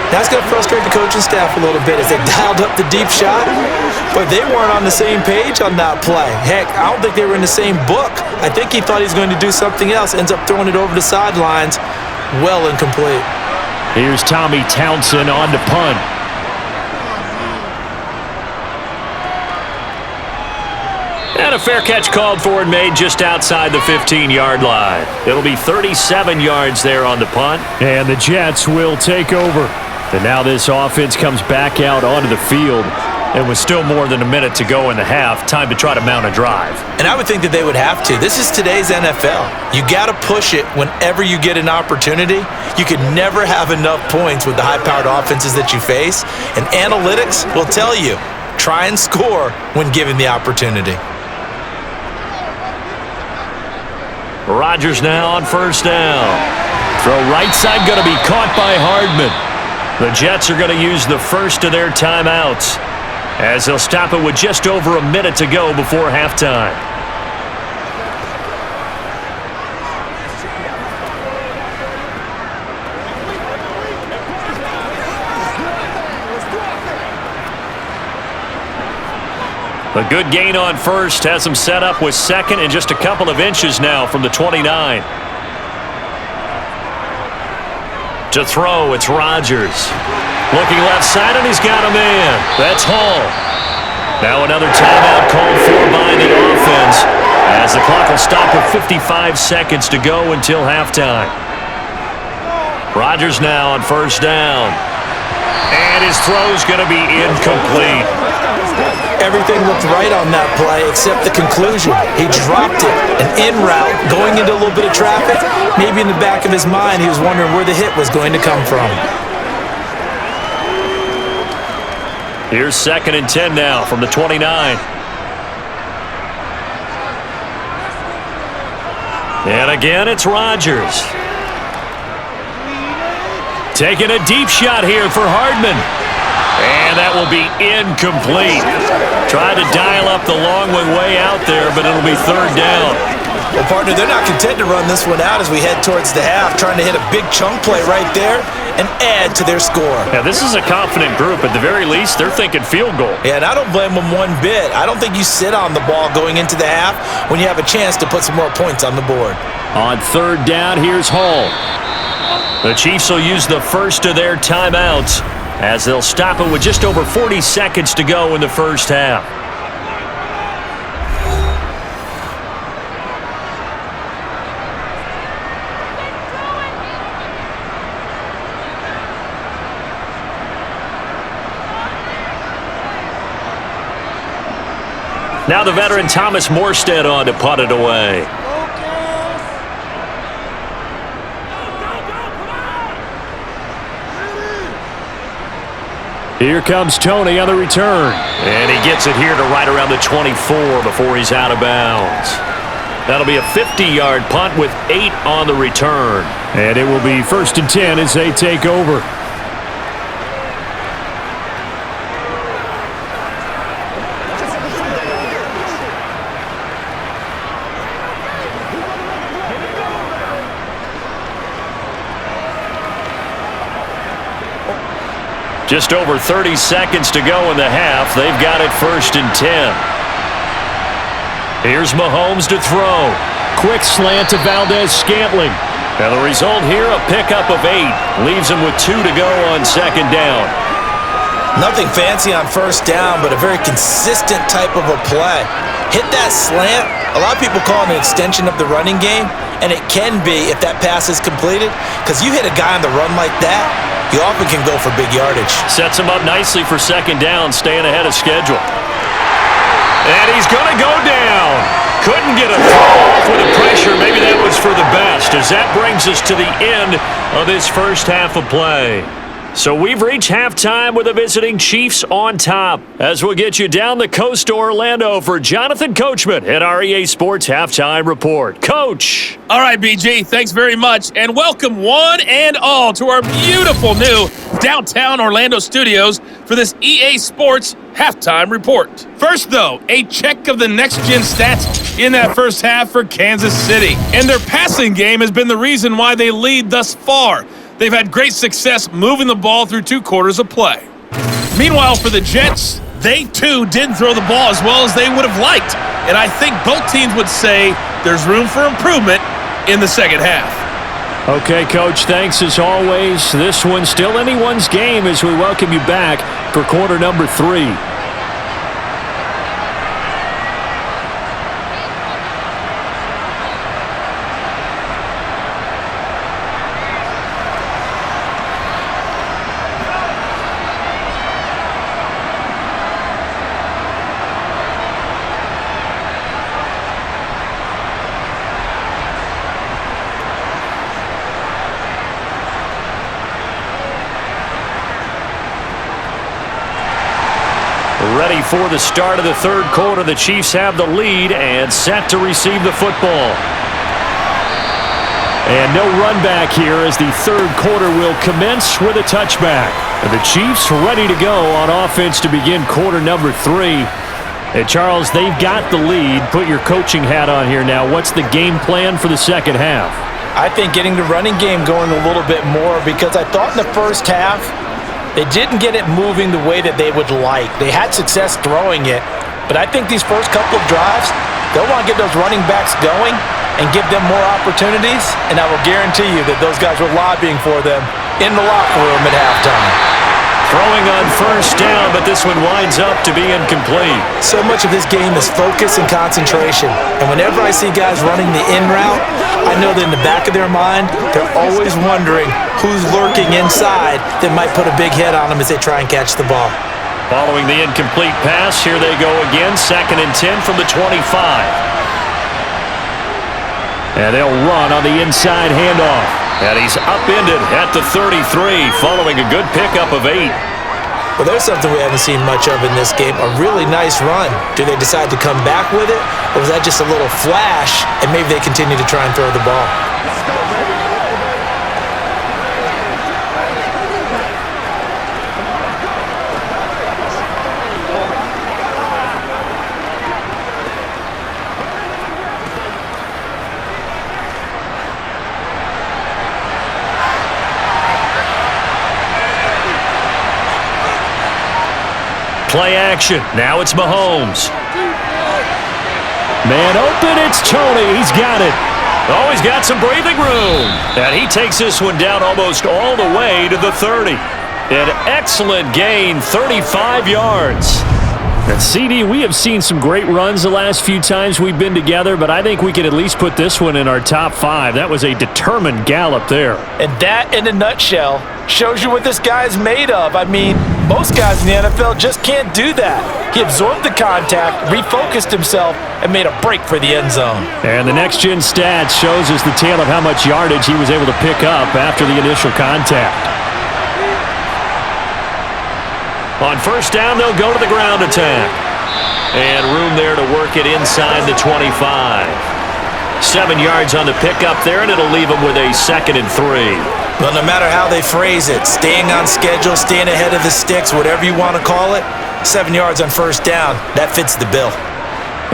That's going to frustrate the coaching staff a little bit as they dialed up the deep shot, but they weren't on the same page on that play. Heck, I don't think they were in the same book. I think he thought he was going to do something else, ends up throwing it over the sidelines. Well incomplete. Here's Tommy Townsend on to punt. And a fair catch called for and made just outside the 15-yard line. It'll be 37 yards there on the punt. And the Jets will take over. And now this offense comes back out onto the field. And with still more than a minute to go in the half, time to try to mount a drive. And I would think that they would have to. This is today's NFL. You got to push it whenever you get an opportunity. You can never have enough points with the high-powered offenses that you face. And analytics will tell you, try and score when given the opportunity. Rodgers now on 1st down. Throw right side going to be caught by Hardman. The Jets are going to use the first of their timeouts as they'll stop it with just over a minute to go before halftime. A good gain on 1st has them set up with 2nd and just a couple of inches now from the 29. To throw, it's Rodgers. Looking left side, and he's got a man. That's Hall. Now another timeout called for by the offense as the clock will stop with 55 seconds to go until halftime. Rodgers now on 1st down. And his throw's going to be incomplete. Everything looked right on that play except the conclusion. He dropped it, an in route, going into a little bit of traffic. Maybe in the back of his mind, he was wondering where the hit was going to come from. Here's 2nd and 10 now from the 29. And again, it's Rodgers. Taking a deep shot here for Hardman. And that will be incomplete. Tried to dial up the long one way out there, but it'll be 3rd down. Well, partner, they're not content to run this one out as we head towards the half, trying to hit a big chunk play right there and add to their score. Yeah, this is a confident group. At the very least, they're thinking field goal. Yeah, and I don't blame them one bit. I don't think you sit on the ball going into the half when you have a chance to put some more points on the board. On 3rd down, here's Hall. The Chiefs will use the first of their timeouts as they'll stop it with just over 40 seconds to go in the first half. Now the veteran Thomas Morstead on to punt it away. Here comes Tony on the return. And he gets it here to right around the 24 before he's out of bounds. That'll be a 50-yard punt with 8 on the return. And it will be 1st and 10 as they take over. Just over 30 seconds to go in the half. They've got it 1st and 10. Here's Mahomes to throw. Quick slant to Valdez-Scantling. And the result here, a pickup of 8. Leaves him with 2 to go on 2nd down. Nothing fancy on 1st down, but a very consistent type of a play. Hit that slant. A lot of people call it an extension of the running game, and it can be if that pass is completed, because you hit a guy on the run like that, you often can go for big yardage. Sets him up nicely for 2nd down, staying ahead of schedule. And he's going to go down. Couldn't get a throw off with the pressure. Maybe that was for the best, as that brings us to the end of this first half of play. So we've reached halftime with the visiting Chiefs on top. As we'll get you down the coast to Orlando for Jonathan Coachman at our EA Sports Halftime Report. Coach. All right, BG, thanks very much. And welcome one and all to our beautiful new downtown Orlando studios for this EA Sports Halftime Report. First, though, a check of the next-gen stats in that first half for Kansas City. And their passing game has been the reason why they lead thus far. They've had great success moving the ball through 2 quarters of play. Meanwhile, for the Jets, they too didn't throw the ball as well as they would have liked. And I think both teams would say there's room for improvement in the second half. Okay, Coach, thanks as always. This one's still anyone's game as we welcome you back for quarter number 3. Ready for the start of the 3rd quarter. The Chiefs have the lead and set to receive the football. And no run back here as the 3rd quarter will commence with a touchback. And the Chiefs ready to go on offense to begin quarter number 3. And Charles, they've got the lead. Put your coaching hat on here now. What's the game plan for the second half? I think getting the running game going a little bit more, because I thought in the first half, they didn't get it moving the way that they would like. They had success throwing it, but I think these first couple of drives, they'll want to get those running backs going and give them more opportunities, and I will guarantee you that those guys were lobbying for them in the locker room at halftime. Throwing on 1st down, but this one winds up to be incomplete. So much of this game is focus and concentration, and whenever I see guys running the in route, I know that in the back of their mind, they're always wondering who's lurking inside that might put a big hit on them as they try and catch the ball. Following the incomplete pass, here they go again, 2nd and 10 from the 25. And they'll run on the inside handoff. And he's upended at the 33 following a good pickup of 8. Well, there's something we haven't seen much of in this game, a really nice run. Do they decide to come back with it, or was that just a little flash, and maybe they continue to try and throw the ball? Play action. Now it's Mahomes. Man open, it's Tony. He's got it. Oh, he's got some breathing room. And he takes this one down almost all the way to the 30. An excellent gain, 35 yards. And CD, we have seen some great runs the last few times we've been together, but I think we can at least put this one in our top 5. That was a determined gallop there. And that, in a nutshell, shows you what this guy's made of. I mean, most guys in the NFL just can't do that. He absorbed the contact, refocused himself, and made a break for the end zone. And the next-gen stats shows us the tale of how much yardage he was able to pick up after the initial contact. On first down, they'll go to the ground attack. And room there to work it inside the 25. 7 yards on the pickup there, and it'll leave them with a 2nd and 3. Well, no matter how they phrase it, staying on schedule, staying ahead of the sticks, whatever you want to call it, 7 yards on first down, that fits the bill.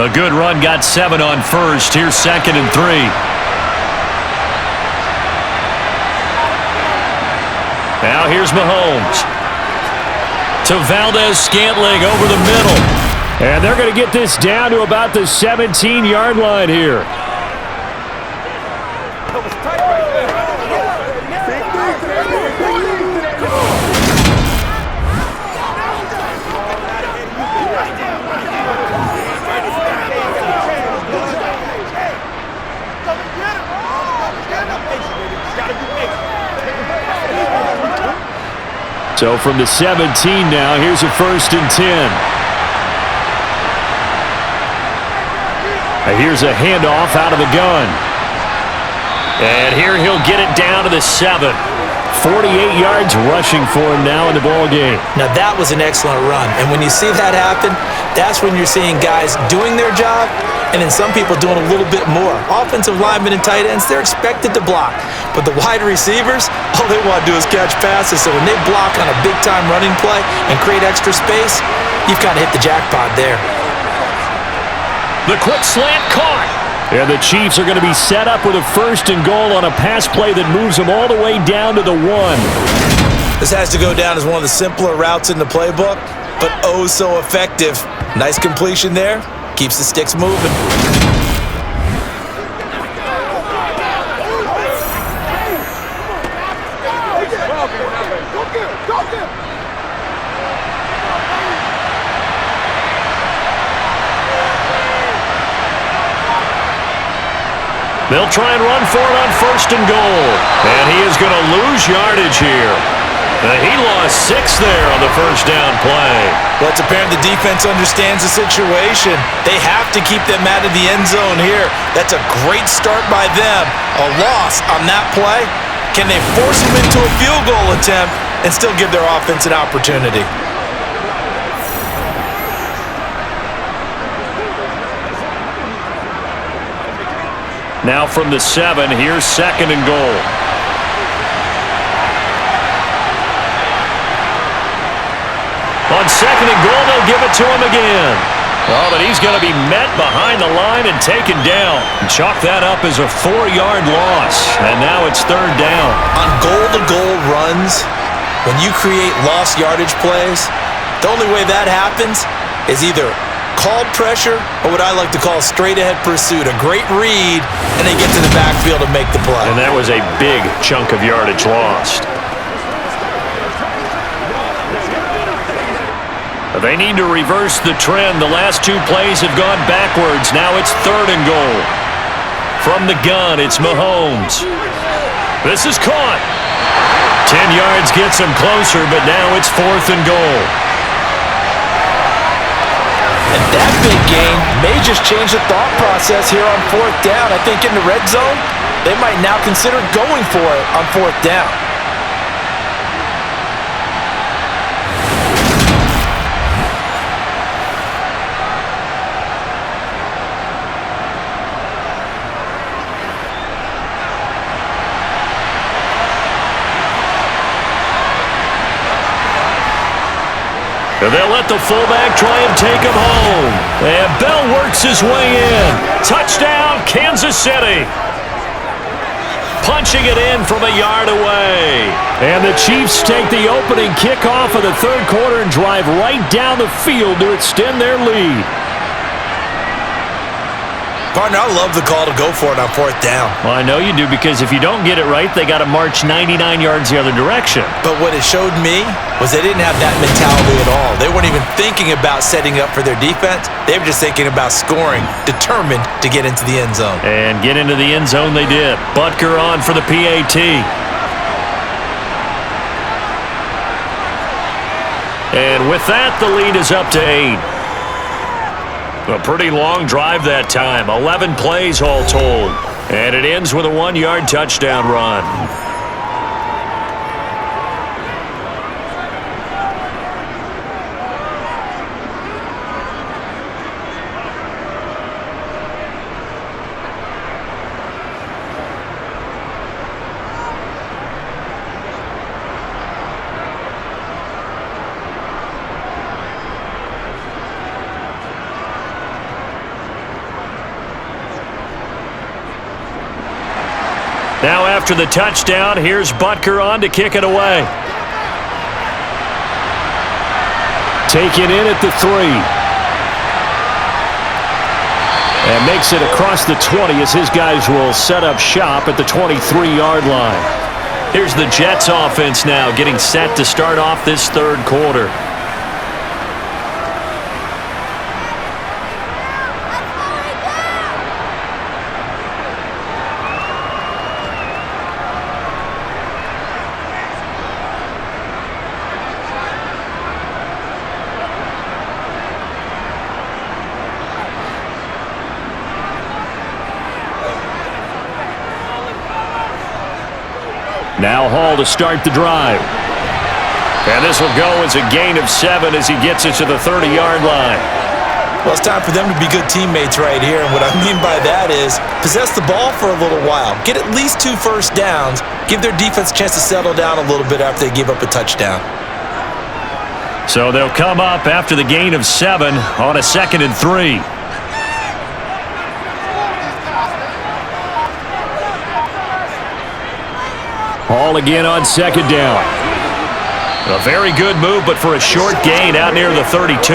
A good run got 7 on first. Here's 2nd and 3. Now here's Mahomes. To Valdez-Scantling over the middle. And they're going to get this down to about the 17-yard line here. So from the 17 now, here's a 1st and 10. Here's a handoff out of the gun. And here he'll get it down to the 7. 48 yards rushing for him now in the ball game. Now that was an excellent run, and when you see that happen, that's when you're seeing guys doing their job, and then some people doing a little bit more. Offensive linemen and tight ends, they're expected to block, but the wide receivers, all they want to do is catch passes. So when they block on a big-time running play and create extra space, you've kind of hit the jackpot there. The quick slant caught. And the Chiefs are going to be set up with a 1st and goal on a pass play that moves them all the way down to the 1. This has to go down as one of the simpler routes in the playbook, but oh so effective. Nice completion there. Keeps the sticks moving. They'll try and run for it on 1st and goal. And he is going to lose yardage here. He lost 6 there on the first down play. Well, it's apparent the defense understands the situation. They have to keep them out of the end zone here. That's a great start by them. A loss on that play. Can they force them into a field goal attempt and still give their offense an opportunity? Now from the 7, here's 2nd and goal. On 2nd and goal, they'll give it to him again. Oh, but he's going to be met behind the line and taken down. Chalk that up as a 4-yard loss, and now it's 3rd down. On goal-to-goal runs, when you create lost yardage plays, the only way that happens is either called pressure or what I like to call straight-ahead pursuit. A great read, and they get to the backfield and make the play. And that was a big chunk of yardage lost. They need to reverse the trend. The last 2 plays have gone backwards. Now it's 3rd and goal. From the gun, it's Mahomes. This is caught. 10 yards gets him closer, but now it's 4th and goal. And that big gain may just change the thought process here on 4th down. I think in the red zone, they might now consider going for it on 4th down. And they'll let the fullback try and take him home. And Bell works his way in. Touchdown, Kansas City. Punching it in from a yard away. And the Chiefs take the opening kickoff of the 3rd quarter and drive right down the field to extend their lead. Partner, I love the call to go for it on 4th down. Well, I know you do, because if you don't get it right, they got to march 99 yards the other direction. But what it showed me was they didn't have that mentality at all. They weren't even thinking about setting up for their defense. They were just thinking about scoring, determined to get into the end zone. And get into the end zone they did. Butker on for the PAT. And with that, the lead is up to 8. A pretty long drive that time. 11 plays all told. And it ends with a 1-yard touchdown run. Now after the touchdown, here's Butker on to kick it away. Taken in at the 3. And makes it across the 20 as his guys will set up shop at the 23-yard line. Here's the Jets offense now getting set to start off this third quarter. Now Hall to start the drive. And this will go as a gain of 7 as he gets it to the 30-yard line. Well, it's time for them to be good teammates right here, and what I mean by that is possess the ball for a little while, get at least 2 first downs, give their defense a chance to settle down a little bit after they give up a touchdown. So they'll come up after the gain of 7 on a 2nd and 3. Hall again on 2nd down. A very good move, but for a short gain out near the 32.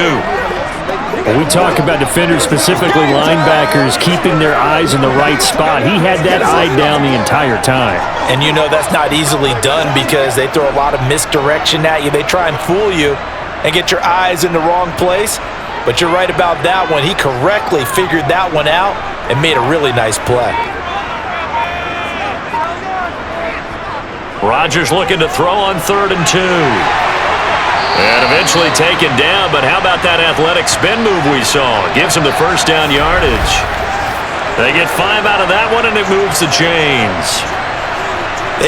When we talk about defenders, specifically linebackers, keeping their eyes in the right spot, he had that eye down the entire time. And you know that's not easily done because they throw a lot of misdirection at you. They try and fool you and get your eyes in the wrong place. But you're right about that one. He correctly figured that one out and made a really nice play. Rodgers looking to throw on 3rd and 2. And eventually taken down, but how about that athletic spin move we saw? Gives him the first down yardage. They get 5 out of that one, and it moves the chains.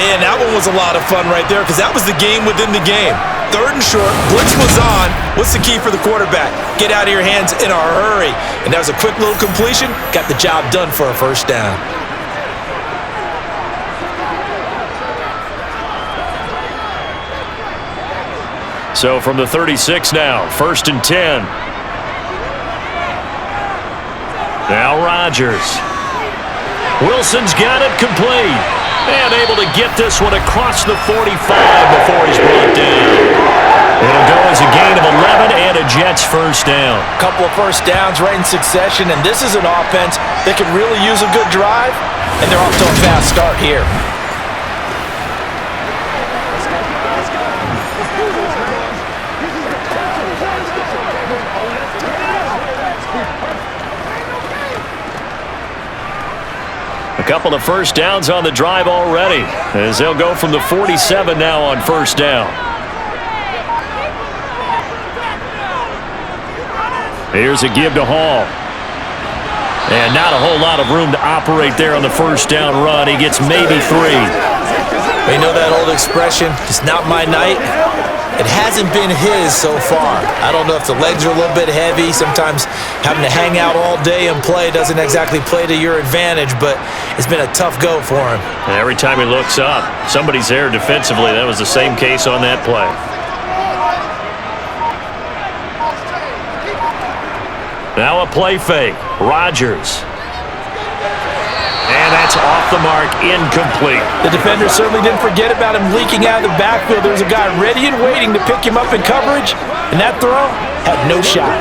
And that one was a lot of fun right there because that was the game within the game. 3rd and short, blitz was on. What's the key for the quarterback? Get out of your hands in a hurry. And that was a quick little completion. Got the job done for a first down. So from the 36 now, 1st and 10. Now Rodgers. Wilson's got it complete. And able to get this one across the 45 before he's brought down. It'll go as a gain of 11 and a Jets first down. Couple of first downs right in succession, and this is an offense that could really use a good drive, and they're off to a fast start here. A couple of first downs on the drive already, as they'll go from the 47 now on first down. Here's a give to Hall. And not a whole lot of room to operate there on the first down run. He gets maybe 3. You know that old expression, it's not my night? It hasn't been his so far. I don't know if the legs are a little bit heavy. Sometimes having to hang out all day and play doesn't exactly play to your advantage, but it's been a tough go for him. And every time he looks up, somebody's there defensively. That was the same case on that play. Now a play fake. Rodgers. And that's off the mark, incomplete. The defender certainly didn't forget about him leaking out of the backfield. There was a guy ready and waiting to pick him up in coverage, and that throw had no shot.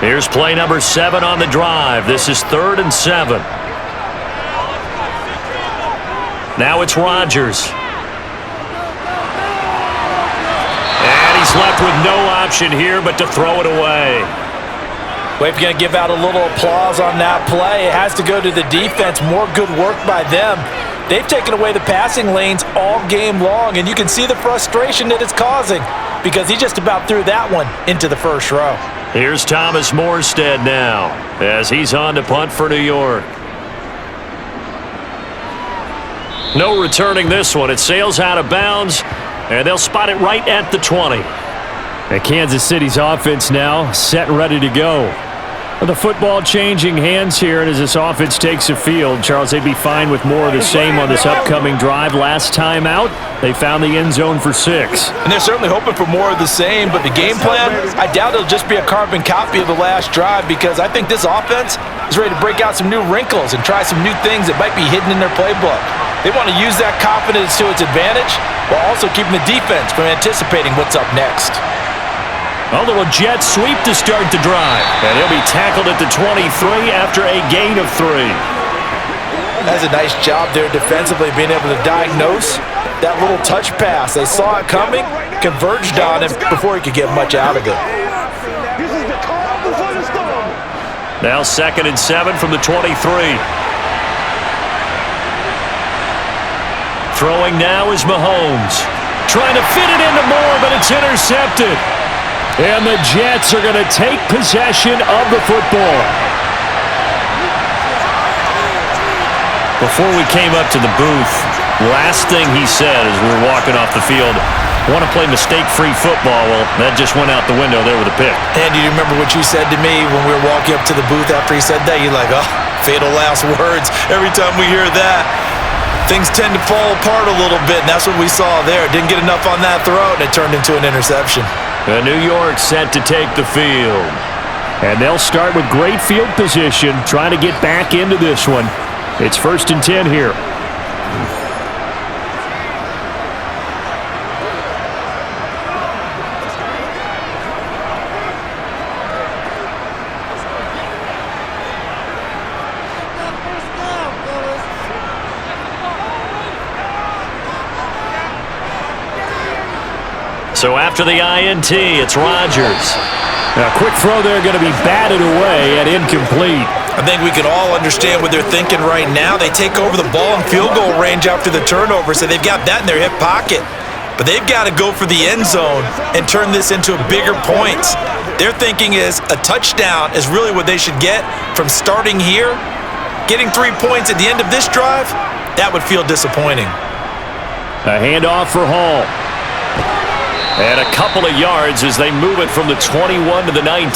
Here's play number 7 on the drive. This is 3rd and 7. Now it's Rodgers. He's left with no option here but to throw it away. Well, if you're going to give out a little applause on that play, it has to go to the defense. More good work by them. They've taken away the passing lanes all game long, and you can see the frustration that it's causing because he just about threw that one into the first row. Here's Thomas Morstead now as he's on to punt for New York. No returning this one. It sails out of bounds. And they'll spot it right at the 20. And Kansas City's offense now set and ready to go. The football changing hands here, and as this offense takes the field, Charles, they'd be fine with more of the same on this upcoming drive. Last time out, they found the end zone for 6. And they're certainly hoping for more of the same, but the game plan, I doubt it'll just be a carbon copy of the last drive, because I think this offense is ready to break out some new wrinkles and try some new things that might be hidden in their playbook. They want to use that confidence to its advantage while also keeping the defense from anticipating what's up next. A little jet sweep to start the drive. And he'll be tackled at the 23 after a gain of 3. That's a nice job there defensively, being able to diagnose that little touch pass. They saw it coming, converged on him before he could get much out of it. Now 2nd and 7 from the 23. Throwing now is Mahomes. Trying to fit it into Moore, but it's intercepted. And the Jets are going to take possession of the football. Before we came up to the booth, last thing he said as we were walking off the field, want to play mistake-free football. Well, that just went out the window there with a pick. And do you remember what you said to me when we were walking up to the booth after he said that? You're like, oh, fatal last words. Every time we hear that, things tend to fall apart a little bit, and that's what we saw there. Didn't get enough on that throw, and it turned into an interception. New York set to take the field. And they'll start with great field position, trying to get back into this one. It's 1st and 10 here. So after the INT, it's Rodgers. Now, a quick throw there going to be batted away and incomplete. I think we can all understand what they're thinking right now. They take over the ball in field goal range after the turnover, so they've got that in their hip pocket. But they've got to go for the end zone and turn this into bigger points. Their thinking is a touchdown is really what they should get from starting here. Getting 3 points at the end of this drive, that would feel disappointing. A handoff for Hall. And a couple of yards as they move it from the 21 to the 19.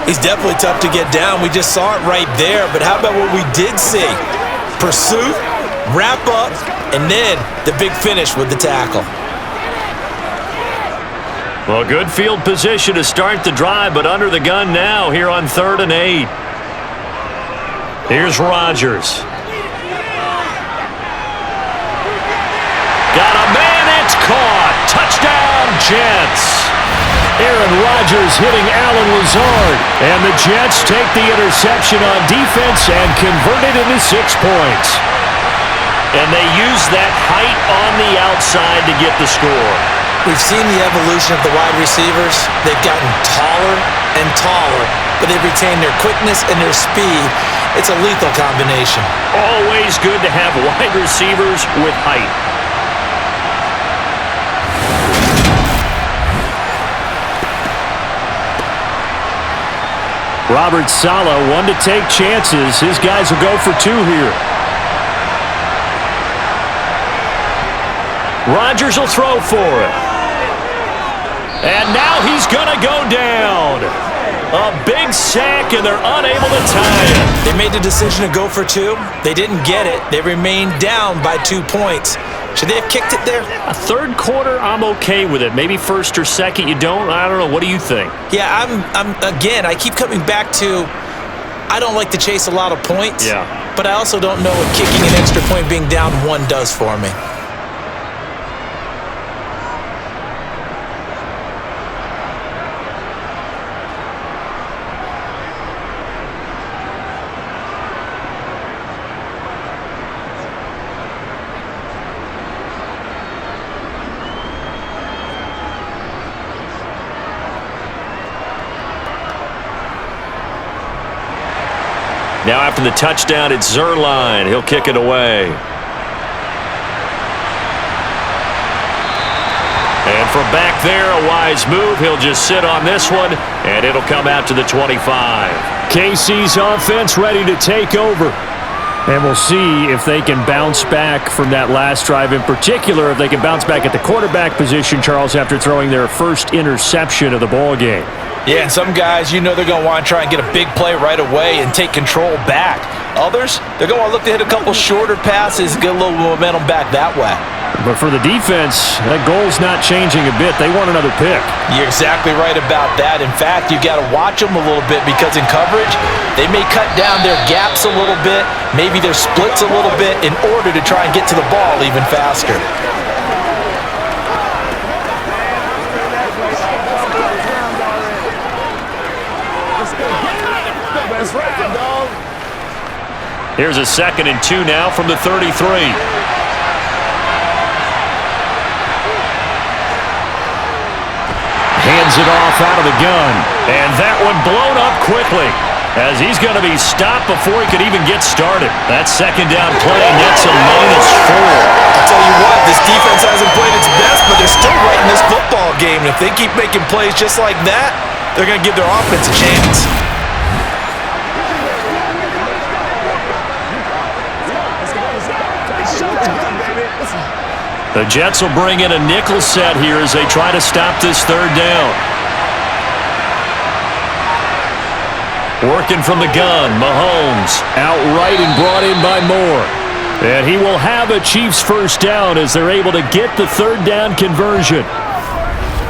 He's definitely tough to get down. We just saw it right there. But how about what we did see? Pursuit, wrap up, and then the big finish with the tackle. Well, good field position to start the drive, but under the gun now here on 3rd and 8. Here's Rodgers. Got a man, it's caught. Touchdown, Jets. Aaron Rodgers hitting Allen Lazard. And the Jets take the interception on defense and convert it into 6 points. And they use that height on the outside to get the score. We've seen the evolution of the wide receivers. They've gotten taller and taller, but they've retained their quickness and their speed. It's a lethal combination. Always good to have wide receivers with height. Robert Saleh, one to take chances. His guys will go for 2 here. Rodgers will throw for it. And now he's going to go down. A big sack, and they're unable to tie it. They made the decision to go for 2. They didn't get it. They remained down by 2 points. Should they have kicked it there? A 3rd quarter, I'm okay with it. Maybe 1st or 2nd, you don't. I don't know. What do you think? Yeah, again, I keep coming back to I don't like to chase a lot of points. Yeah. But I also don't know what kicking an extra point being down 1 does for me. Now after the touchdown, it's Zerline. He'll kick it away. And from back there, a wise move. He'll just sit on this one, and it'll come out to the 25. KC's offense ready to take over. And we'll see if they can bounce back from that last drive. In particular, if they can bounce back at the quarterback position, Charles, after throwing their first interception of the ball game. Yeah, and some guys, they're going to want to try and get a big play right away and take control back. Others, they're going to want to look to hit a couple shorter passes, get a little momentum back that way. But for the defense, that goal's not changing a bit. They want another pick. You're exactly right about that. In fact, you got to watch them a little bit because in coverage, they may cut down their gaps a little bit, maybe their splits a little bit in order to try and get to the ball even faster. Here's a 2nd and 2 now from the 33. Hands it off out of the gun. And that one blown up quickly as he's going to be stopped before he could even get started. That 2nd down play nets a -4. I'll tell you what, this defense hasn't played its best, but they're still right in this football game. And if they keep making plays just like that, they're going to give their offense a chance. The Jets will bring in a nickel set here as they try to stop this 3rd down. Working from the gun, Mahomes outright and brought in by Moore. And he will have a Chiefs 1st down as they're able to get the 3rd down conversion.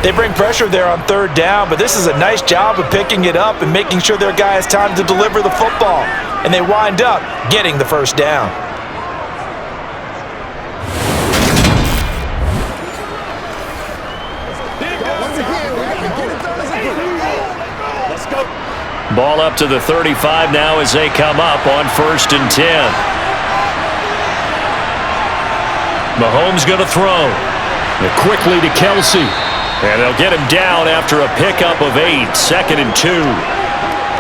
They bring pressure there on 3rd down, but this is a nice job of picking it up and making sure their guy has time to deliver the football. And they wind up getting the 1st down. Ball up to the 35 now as they come up on 1st and 10. Mahomes going to throw. Quickly to Kelsey. And they'll get him down after a pickup of 8. 2nd and 2.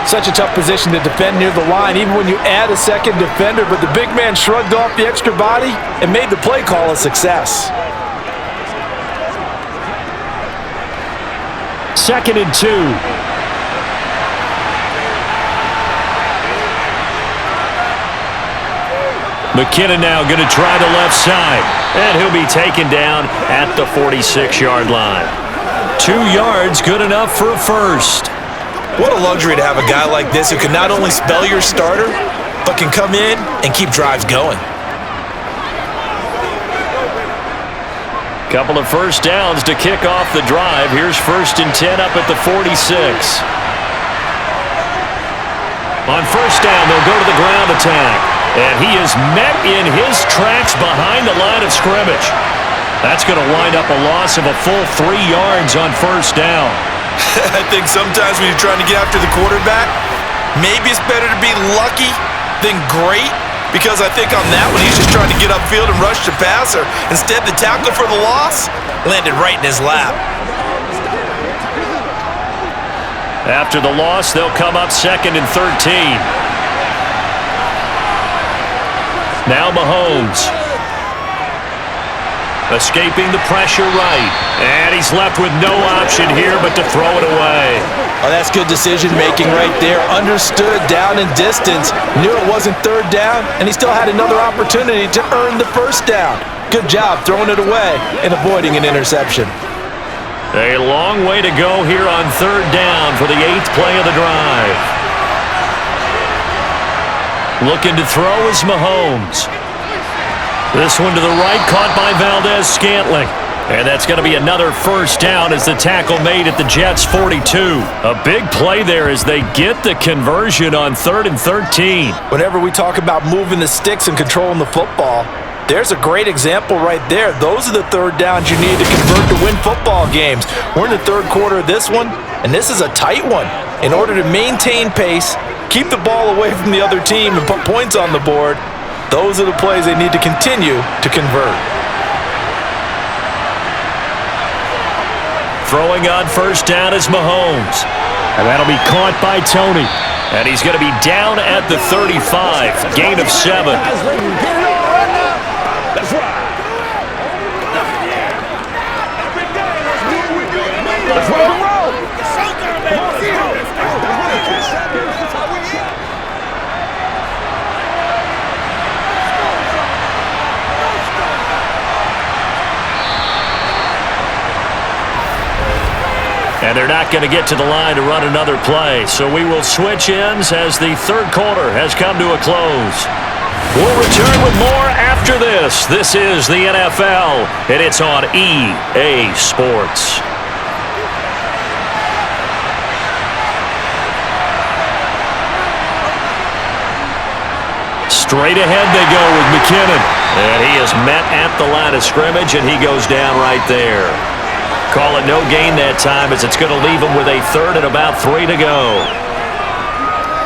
Such a tough position to defend near the line, even when you add a 2nd defender, but the big man shrugged off the extra body and made the play call a success. 2nd and 2. McKinnon now going to try the left side, and he'll be taken down at the 46-yard line. 2 yards, good enough for a 1st. What a luxury to have a guy like this who can not only spell your starter, but can come in and keep drives going. Couple of 1st downs to kick off the drive. Here's 1st and 10 up at the 46. On 1st down, they'll go to the ground attack. And he is met in his tracks behind the line of scrimmage. That's going to wind up a loss of a full 3 yards on 1st down. I think sometimes when you're trying to get after the quarterback, maybe it's better to be lucky than great, because I think on that one he's just trying to get upfield and rush the passer. Instead, the tackle for the loss landed right in his lap. After the loss, they'll come up 2nd and 13. Now Mahomes. Escaping the pressure right. And he's left with no option here but to throw it away. Oh, that's good decision-making right there. Understood down and distance. Knew it wasn't 3rd down, and he still had another opportunity to earn the 1st down. Good job throwing it away and avoiding an interception. A long way to go here on 3rd down for the 8th play of the drive. Looking to throw is Mahomes. This one to the right, caught by Valdez-Scantling. And that's going to be another 1st down as the tackle made at the Jets' 42. A big play there as they get the conversion on 3rd and 13. Whenever we talk about moving the sticks and controlling the football, there's a great example right there. Those are the 3rd downs you need to convert to win football games. We're in the 3rd quarter of this one, and this is a tight one. In order to maintain pace, keep the ball away from the other team, and put points on the board, those are the plays they need to continue to convert. Throwing on 1st down is Mahomes. And that'll be caught by Tony. And he's going to be down at the 35. Gain of 7. That's right. Let's roll and roll. And they're not going to get to the line to run another play. So we will switch ends as the third quarter has come to a close. We'll return with more after this. This is the NFL, and it's on EA Sports. Straight ahead they go with McKinnon. And he is met at the line of scrimmage, and he goes down right there. Call it no gain that time, as it's going to leave him with a third and about 3 to go.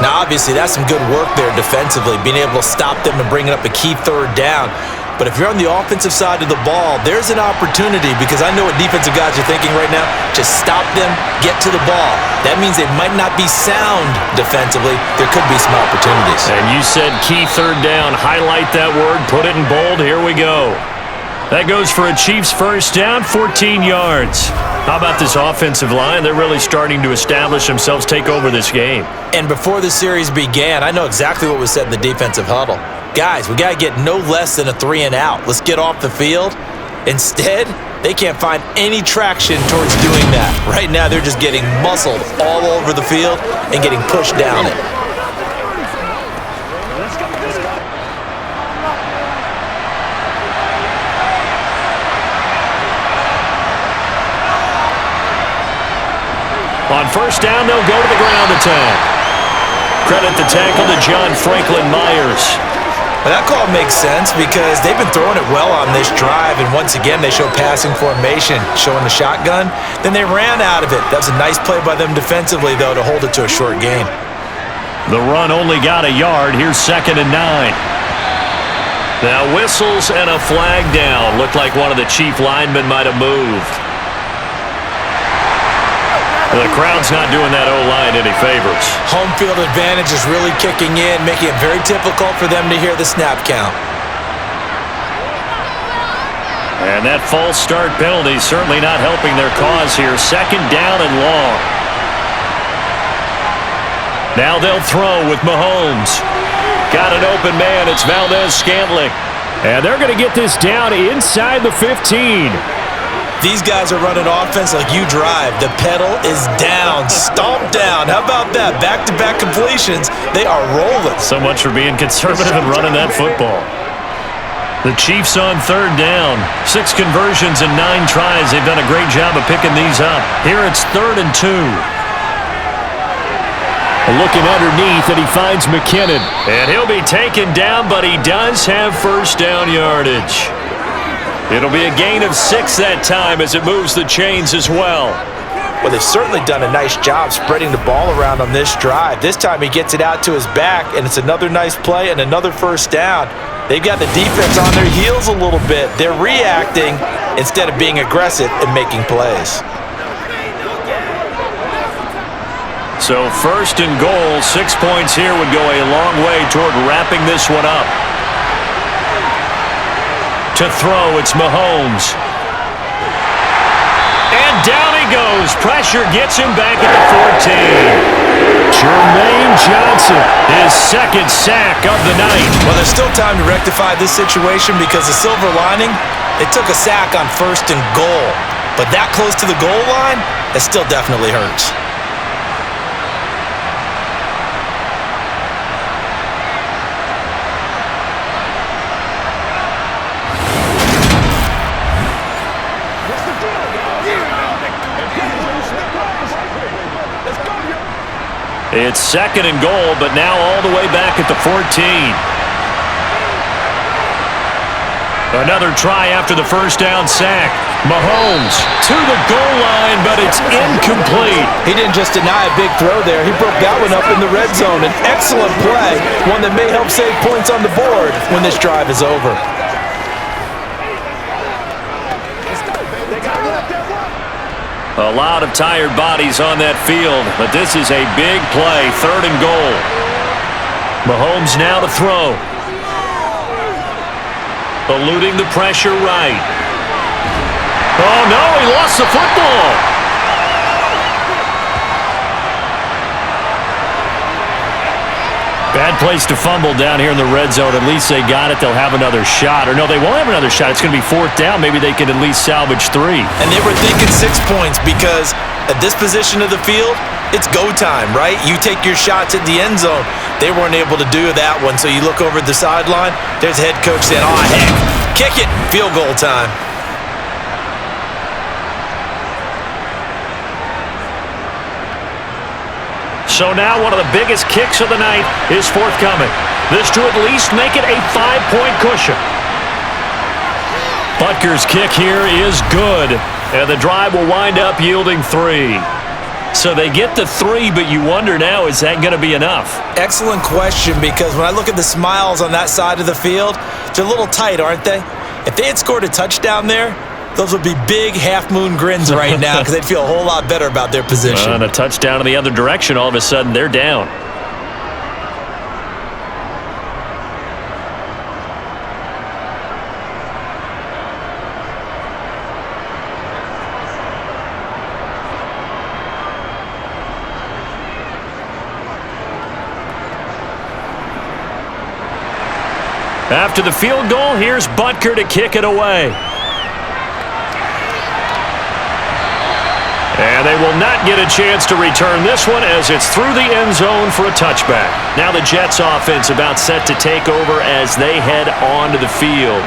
Now, obviously, that's some good work there defensively, being able to stop them and bringing up a key third down. But if you're on the offensive side of the ball, there's an opportunity, because I know what defensive guys are thinking right now. Just stop them, get to the ball. That means they might not be sound defensively. There could be some opportunities. And you said key third down. Highlight that word, put it in bold. Here we go. That goes for a Chiefs first down, 14 yards. How about this offensive line? They're really starting to establish themselves, take over this game. And before the series began, I know exactly what was said in the defensive huddle. Guys, we got to get no less than a 3-and-out. Let's get off the field. Instead, they can't find any traction towards doing that. Right now, they're just getting muscled all over the field and getting pushed down it. On first down, they'll go to the ground attack. Credit the tackle to John Franklin Myers. Well, that call makes sense because they've been throwing it well on this drive, and once again, they show passing formation, showing the shotgun. Then they ran out of it. That was a nice play by them defensively, though, to hold it to a short gain. The run only got a yard. Here's 2nd and 9. Now whistles and a flag down. Looked like one of the Chief linemen might have moved. The crowd's not doing that O-line any favors. Home field advantage is really kicking in, making it very difficult for them to hear the snap count. And that false start penalty certainly not helping their cause here. 2nd down and long. Now they'll throw with Mahomes. Got an open man. It's Valdez-Scantling. And they're going to get this down inside the 15. These guys are running offense like you drive. The pedal is down, stomped down. How about that? Back-to-back completions. They are rolling. So much for being conservative and running that football. The Chiefs on 3rd down. 6 conversions and 9 tries. They've done a great job of picking these up. Here it's 3rd and 2. Looking underneath, and he finds McKinnon. And he'll be taken down, but he does have first down yardage. It'll be a gain of 6 that time as it moves the chains as well. Well, they've certainly done a nice job spreading the ball around on this drive. This time he gets it out to his back, and it's another nice play and another first down. They've got the defense on their heels a little bit. They're reacting instead of being aggressive and making plays. So 1st and goal, 6 points here would go a long way toward wrapping this one up. To throw, it's Mahomes. And down he goes. Pressure gets him back at the 14. Jermaine Johnson. His 2nd sack of the night. Well, there's still time to rectify this situation because the silver lining, they took a sack on 1st and goal. But that close to the goal line, that still definitely hurts. It's 2nd and goal, but now all the way back at the 14. Another try after the first down sack. Mahomes to the goal line, but it's incomplete. He didn't just deny a big throw there. He broke that one up in the red zone. An excellent play, one that may help save points on the board when this drive is over. A lot of tired bodies on that field, but this is a big play, 3rd and goal. Mahomes now to throw. Eluding the pressure right. Oh, no, he lost the football. Bad place to fumble down here in the red zone. At least they got it. They'll have another shot. Or no, they won't have another shot. It's going to be 4th down. Maybe they can at least salvage 3. And they were thinking 6 points because At this position of the field, it's go time, right? You take your shots at the end zone. They weren't able to do that one, so you look over at the sideline, there's head coach saying, oh, heck, kick it, field goal time. So now one of the biggest kicks of the night is forthcoming. This to at least make it a 5-point cushion. Butker's kick here is good, and the drive will wind up yielding 3. So they get the 3, but you wonder now, is that going to be enough? Excellent question, because when I look at the smiles on that side of the field, they're a little tight, aren't they? If they had scored a touchdown there, those would be big half-moon grins right now because they'd feel a whole lot better about their position. And a touchdown in the other direction, all of a sudden they're down. After the field goal, here's Butker to kick it away. And they will not get a chance to return this one as it's through the end zone for a touchback. Now the Jets offense about set to take over as they head onto the field.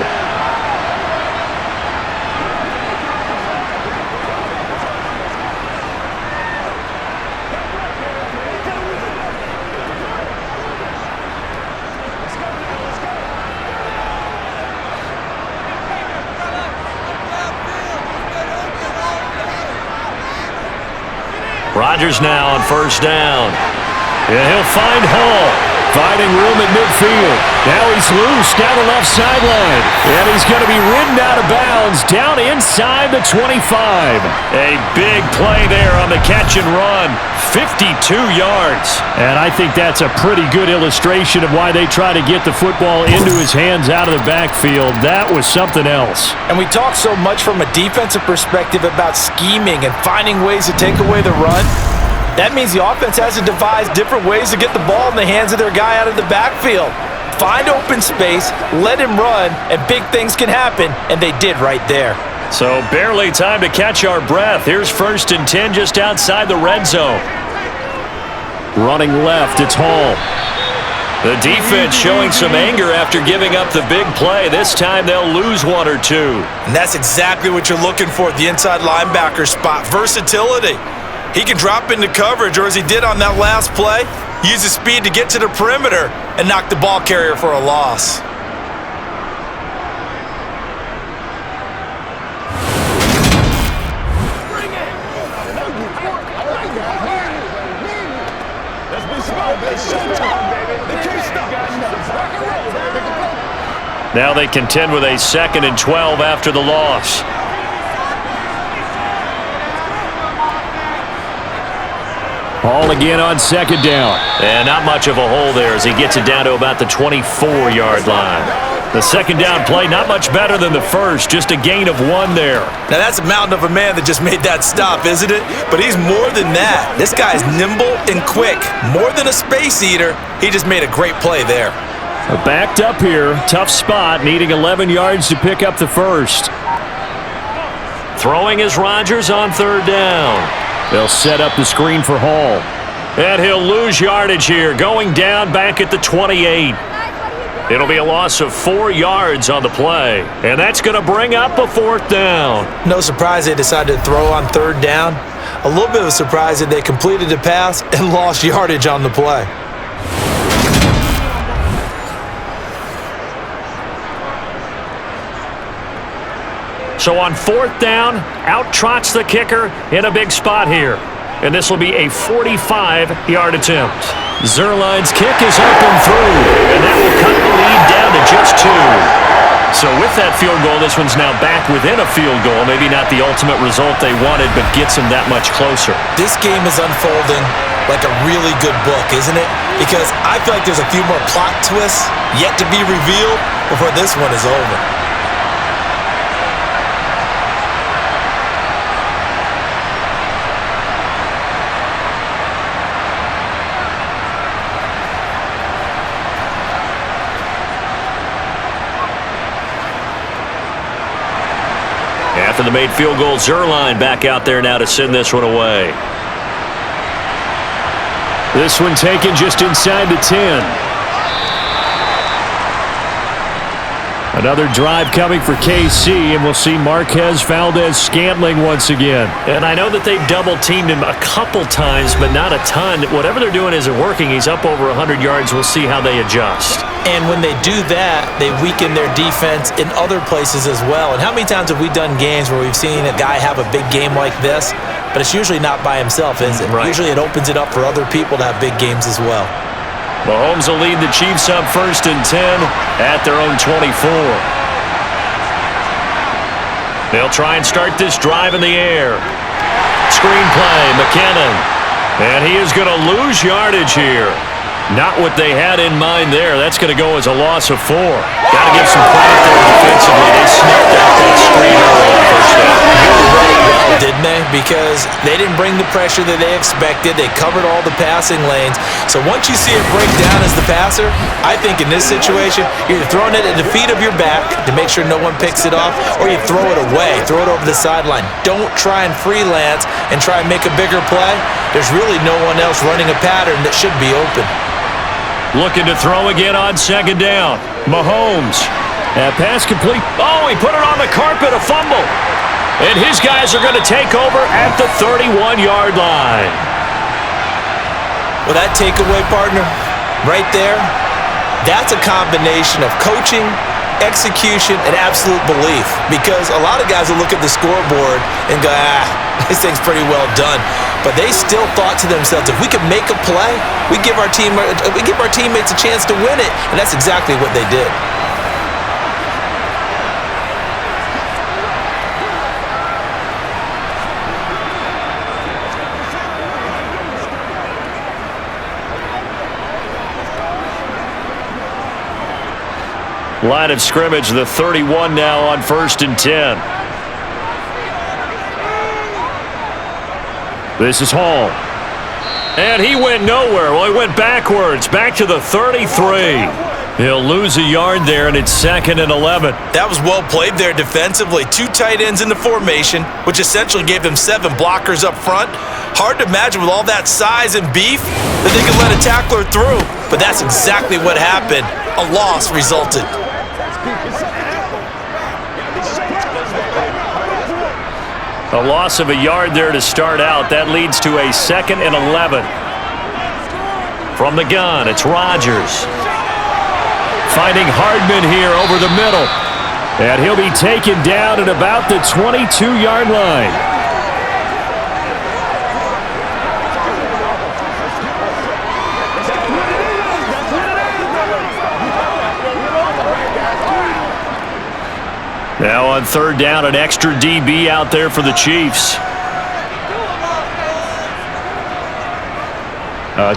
Rodgers now on first down. And he'll find Hall, finding room at midfield. Now he's loose down the left sideline. And he's going to be ridden out of bounds down inside the 25. A big play there on the catch and run. 52 yards. And I think that's a pretty good illustration of why they try to get the football into his hands out of the backfield. That was something else. And we talk so much from a defensive perspective about scheming and finding ways to take away the run. That means the offense has to devise different ways to get the ball in the hands of their guy out of the backfield. Find open space, let him run, and big things can happen, and they did right there. So barely time to catch our breath. Here's 1st and 10 just outside the red zone. Running left, it's Hall. The defense showing some anger after giving up the big play. This time they'll lose 1 or 2. And that's exactly what you're looking for at the inside linebacker spot, versatility. He can drop into coverage, or as he did on that last play, use his speed to get to the perimeter and knock the ball carrier for a loss. Now they contend with a 2nd and 12 after the loss. Hall again on 2nd down. And not much of a hole there as he gets it down to about the 24-yard line. The 2nd down play, not much better than the first, just a gain of 1 there. Now that's a mountain of a man that just made that stop, isn't it? But he's more than that. This guy's nimble and quick. More than a space eater, he just made a great play there. Backed up here, tough spot, needing 11 yards to pick up the first. Throwing is Rodgers on 3rd down. They'll set up the screen for Hall. And he'll lose yardage here, going down back at the 28. It'll be a loss of 4 yards on the play. And that's going to bring up a 4th down. No surprise they decided to throw on 3rd down. A little bit of a surprise that they completed the pass and lost yardage on the play. So on 4th down, out trots the kicker in a big spot here. And this will be a 45-yard attempt. Zerline's kick is up and through, and that will cut the lead down to just 2. So with that field goal, this one's now back within a field goal. Maybe not the ultimate result they wanted, but gets them that much closer. This game is unfolding like a really good book, isn't it? Because I feel like there's a few more plot twists yet to be revealed before this one is over. After the made field goal, Zerline back out there now to send this one away. This one taken just inside the 10. Another drive coming for KC, and we'll see Marquez Valdez-Scantling once again. And I know that they've double-teamed him a couple times, but not a ton. Whatever they're doing isn't working. He's up over 100 yards. We'll see how they adjust. And when they do that, they weaken their defense in other places as well. And how many times have we done games where we've seen a guy have a big game like this, but it's usually not by himself, is it? Right. Usually it opens it up for other people to have big games as well. Mahomes will lead the Chiefs up 1st and 10 at their own 24. They'll try and start this drive in the air. Screen play, McKinnon. And he is going to lose yardage here. Not what they had in mind there. That's going to go as a loss of 4. Got to give some credit there defensively. They snuffed out that screen early on first down. Didn't they? Because they didn't bring the pressure that they expected. They covered all the passing lanes. So once you see it break down as the passer, I think in this situation, you're either throwing it at the feet of your back to make sure no one picks it off, or you throw it away, throw it over the sideline. Don't try and freelance and try and make a bigger play. There's really no one else running a pattern that should be open. Looking to throw again on 2nd down. Mahomes. That pass complete. Oh, he put it on the carpet, a fumble. And his guys are going to take over at the 31-yard line. Well, that takeaway, partner, right there, that's a combination of coaching, execution, and absolute belief. Because a lot of guys will look at the scoreboard and go, this thing's pretty well done. But they still thought to themselves, if we could make a play, we give our teammates a chance to win it. And that's exactly what they did. Line of scrimmage, the 31 now on 1st and 10. This is Hall. And he went nowhere. Well, he went backwards, back to the 33. He'll lose a yard there, and it's 2nd and 11. That was well played there defensively. 2 tight ends in the formation, which essentially gave them 7 blockers up front. Hard to imagine with all that size and beef that they could let a tackler through. But that's exactly what happened. A loss resulted. A loss of a yard there to start out. That leads to a 2nd and 11. From the gun, it's Rodgers. Finding Hardman here over the middle. And he'll be taken down at about the 22-yard line. Now on 3rd down, an extra DB out there for the Chiefs.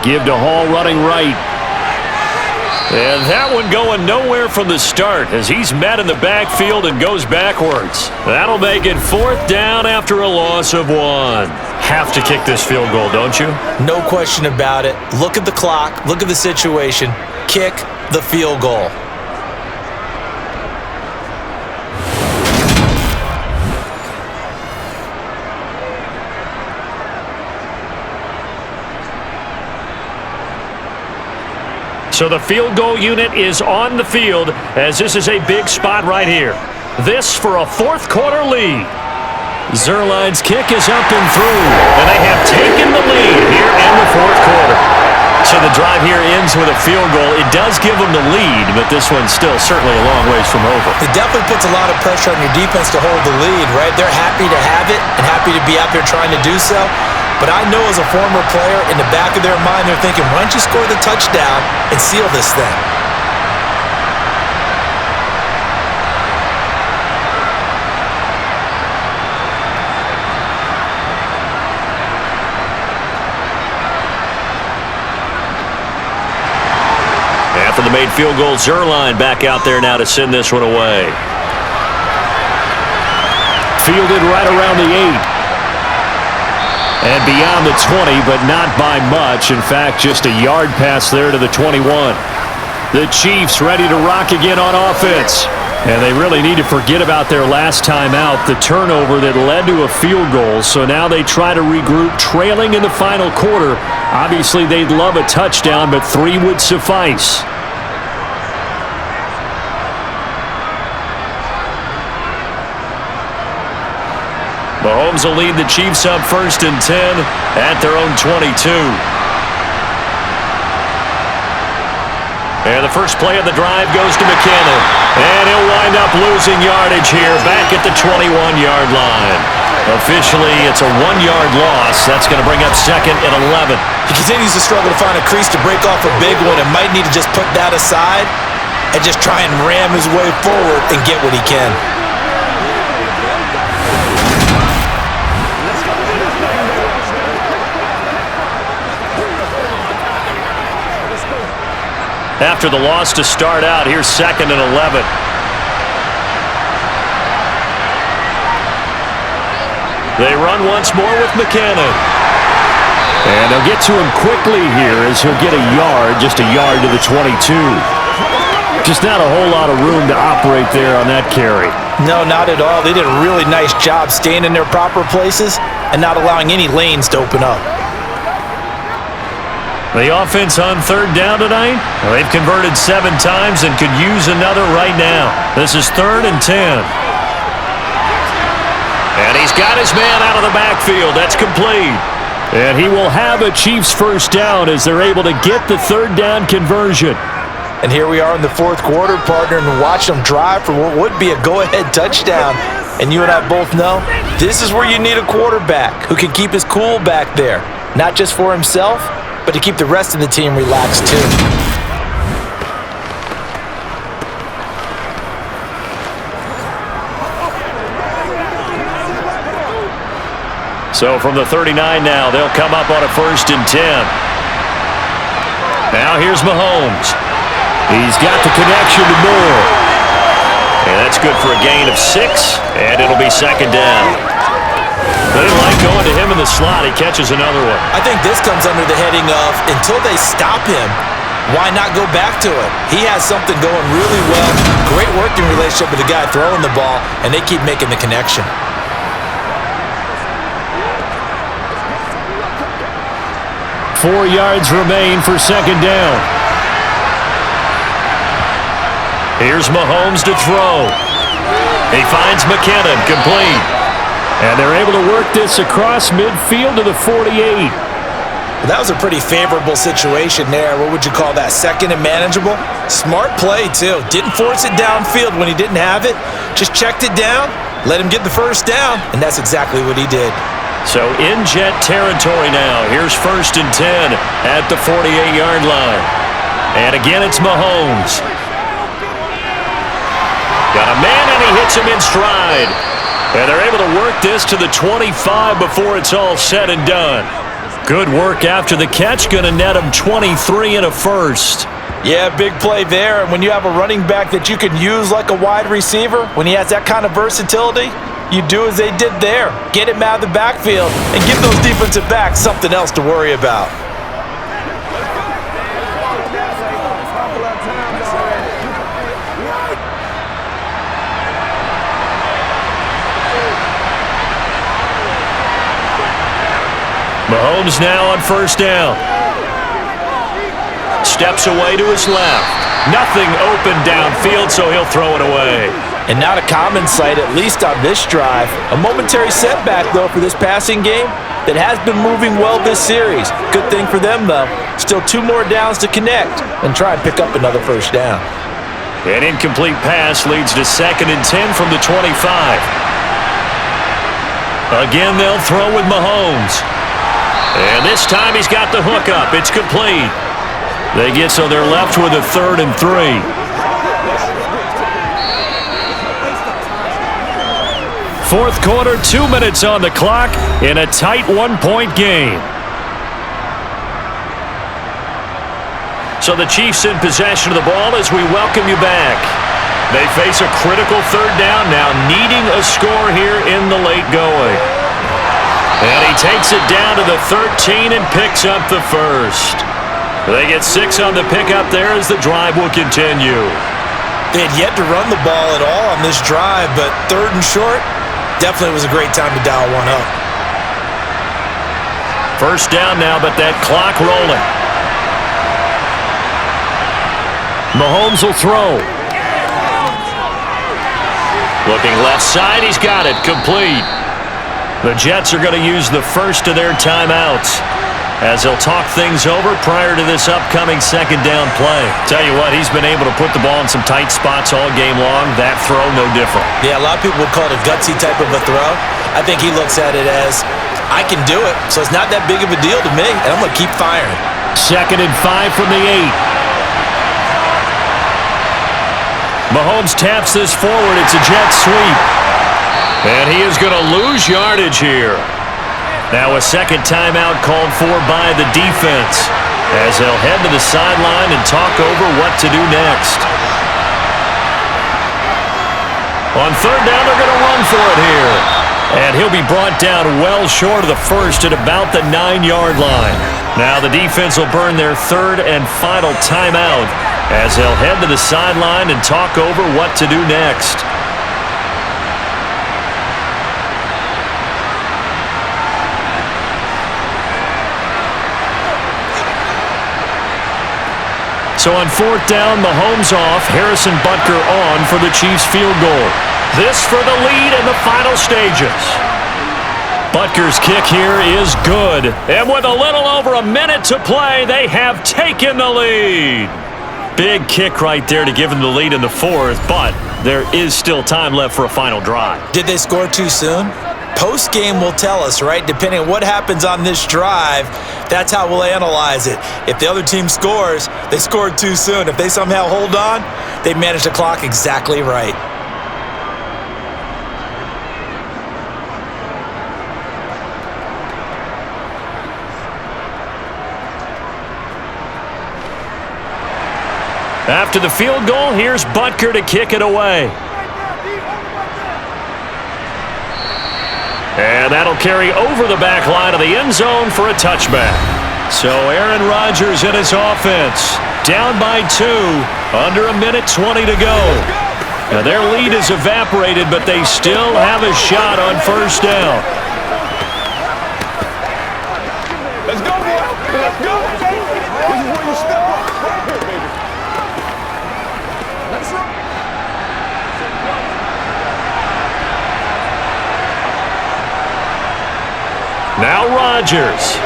Give to Hall running right. And that one going nowhere from the start as he's met in the backfield and goes backwards. That'll make it 4th down after a loss of 1. Have to kick this field goal, don't you? No question about it. Look at the clock. Look at the situation. Kick the field goal. So the field goal unit is on the field as this is a big spot right here. This for a 4th quarter lead. Zerline's kick is up and through. And they have taken the lead here in the 4th quarter. So the drive here ends with a field goal. It does give them the lead, but this one's still certainly a long ways from over. It definitely puts a lot of pressure on your defense to hold the lead, right? They're happy to have it and happy to be out there trying to do so. But I know as a former player, in the back of their mind, they're thinking, why don't you score the touchdown and seal this thing? After the made field goal, Zerline back out there now to send this one away. Fielded right around the 8. And beyond the 20, but not by much. In fact, just a yard pass there to the 21. The Chiefs ready to rock again on offense. And they really need to forget about their last time out, the turnover that led to a field goal. So now they try to regroup, trailing in the final quarter. Obviously, they'd love a touchdown, but 3 would suffice. Mahomes will lead the Chiefs up 1st and 10 at their own 22. And the first play of the drive goes to McKinnon. And he'll wind up losing yardage here back at the 21-yard line. Officially, it's a 1-yard loss. That's going to bring up 2nd and 11. He continues to struggle to find a crease to break off a big one and might need to just put that aside and just try and ram his way forward and get what he can. After the loss to start out, here's 2nd and 11. They run once more with McKinnon. And they'll get to him quickly here as he'll get a yard, just a yard to the 22. Just not a whole lot of room to operate there on that carry. No, not at all. They did a really nice job staying in their proper places and not allowing any lanes to open up. The offense on 3rd down tonight, well, they've converted 7 times and could use another right now. This is 3rd and 10. And he's got his man out of the backfield. That's complete. And he will have a Chiefs first down as they're able to get the 3rd down conversion. And here we are in the 4th quarter, partner, and watch them drive for what would be a go-ahead touchdown. And you and I both know this is where you need a quarterback who can keep his cool back there, not just for himself, but to keep the rest of the team relaxed too. So from the 39 now, they'll come up on a 1st and 10. Now here's Mahomes. He's got the connection to Moore. And that's good for a gain of 6, and it'll be 2nd down. They like going to him in the slot. He catches another one. I think this comes under the heading of, until they stop him, why not go back to it? He has something going really well. Great working relationship with the guy throwing the ball, and they keep making the connection. Four yards remain for 2nd down. Here's Mahomes to throw. He finds McKinnon, complete. And they're able to work this across midfield to the 48. Well, that was a pretty favorable situation there. What would you call that? 2nd and manageable? Smart play, too. Didn't force it downfield when he didn't have it. Just checked it down, let him get the first down, and that's exactly what he did. So in jet territory now. Here's 1st and 10 at the 48-yard line. And again, it's Mahomes. Got a man, and he hits him in stride. And they're able to work this to the 25 before it's all said and done. Good work after the catch. Going to net him 23 and a first. Yeah, big play there. And when you have a running back that you can use like a wide receiver, when he has that kind of versatility, you do as they did there. Get him out of the backfield and give those defensive backs something else to worry about. Mahomes now on 1st down. Steps away to his left. Nothing open downfield, so he'll throw it away. And not a common sight, at least on this drive. A momentary setback, though, for this passing game that has been moving well this series. Good thing for them, though. Still 2 more downs to connect and try and pick up another first down. An incomplete pass leads to 2nd and 10 from the 25. Again, they'll throw with Mahomes. And this time he's got the hook up. It's complete. They get so they're left with a 3rd and 3. Fourth quarter, 2 minutes on the clock in a tight 1-point game. So the Chiefs in possession of the ball as we welcome you back. They face a critical 3rd down now, needing a score here in the late going. And he takes it down to the 13 and picks up the first. They get 6 on the pickup there as the drive will continue. They had yet to run the ball at all on this drive, but 3rd and short definitely was a great time to dial one up. First down now, but that clock rolling. Mahomes will throw. Looking left side, he's got it, complete. The Jets are going to use the first of their timeouts as they'll talk things over prior to this upcoming 2nd down play. Tell you what, he's been able to put the ball in some tight spots all game long. That throw, no different. Yeah, a lot of people would call it a gutsy type of a throw. I think he looks at it as, I can do it, so it's not that big of a deal to me, and I'm going to keep firing. 2nd and 5 from the 8. Mahomes taps this forward. It's a jet sweep. And he is going to lose yardage here. Now a second timeout called for by the defense as they'll head to the sideline and talk over what to do next. On 3rd down, they're going to run for it here. And he'll be brought down well short of the first at about the 9-yard line. Now the defense will burn their 3rd and final timeout as they'll head to the sideline and talk over what to do next. So on 4th down, Mahomes off, Harrison Butker on for the Chiefs field goal. This for the lead in the final stages. Butker's kick here is good. And with a little over a minute to play, they have taken the lead. Big kick right there to give them the lead in the 4th, but there is still time left for a final drive. Did they score too soon? Post-game will tell us, right? Depending on what happens on this drive, that's how we'll analyze it. If the other team scores, they scored too soon. If they somehow hold on, they managed the clock exactly right. After the field goal, here's Butker to kick it away. And that'll carry over the back line of the end zone for a touchback. So Aaron Rodgers and his offense down by 2, under a minute 20 to go. Now their lead is evaporated, but they still have a shot on 1st down. Let's go, boy. Let's go. This is where you step up. Right here, baby. Let's run. Now Rodgers.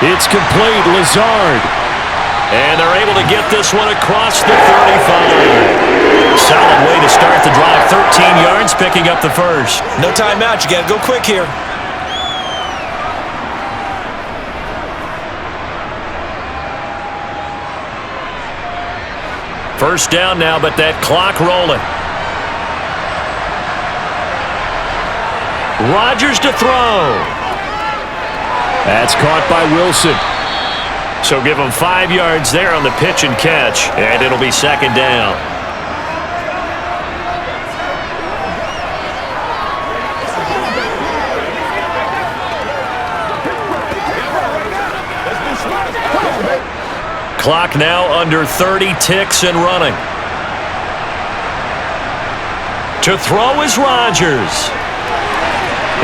It's complete. Lazard. And they're able to get this one across the 35. Solid way to start the drive. 13 yards, picking up the first. No timeout. You got to go quick here. First down now, but that clock rolling. Rodgers to throw. That's caught by Wilson. So give him 5 yards there on the pitch and catch, and it'll be 2nd down. Clock now under 30 ticks and running. To throw is Rodgers.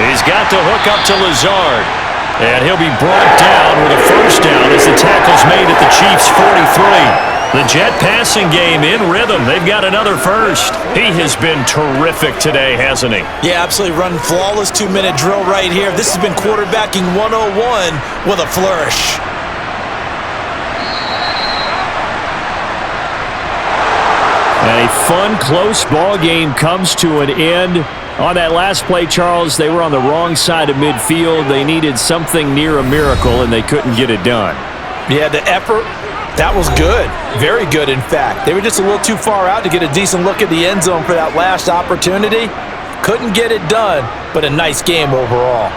He's got to hook up to Lazard. And he'll be brought down with a first down as the tackle's made at the Chiefs' 43. The Jet passing game in rhythm. They've got another first. He has been terrific today, hasn't he? Yeah, absolutely. Run flawless 2-minute drill right here. This has been quarterbacking 101 with a flourish. A fun, close ball game comes to an end. On that last play, Charles, they were on the wrong side of midfield. They needed something near a miracle, and they couldn't get it done. Yeah, the effort, that was good. Very good, in fact. They were just a little too far out to get a decent look at the end zone for that last opportunity. Couldn't get it done, but a nice game overall.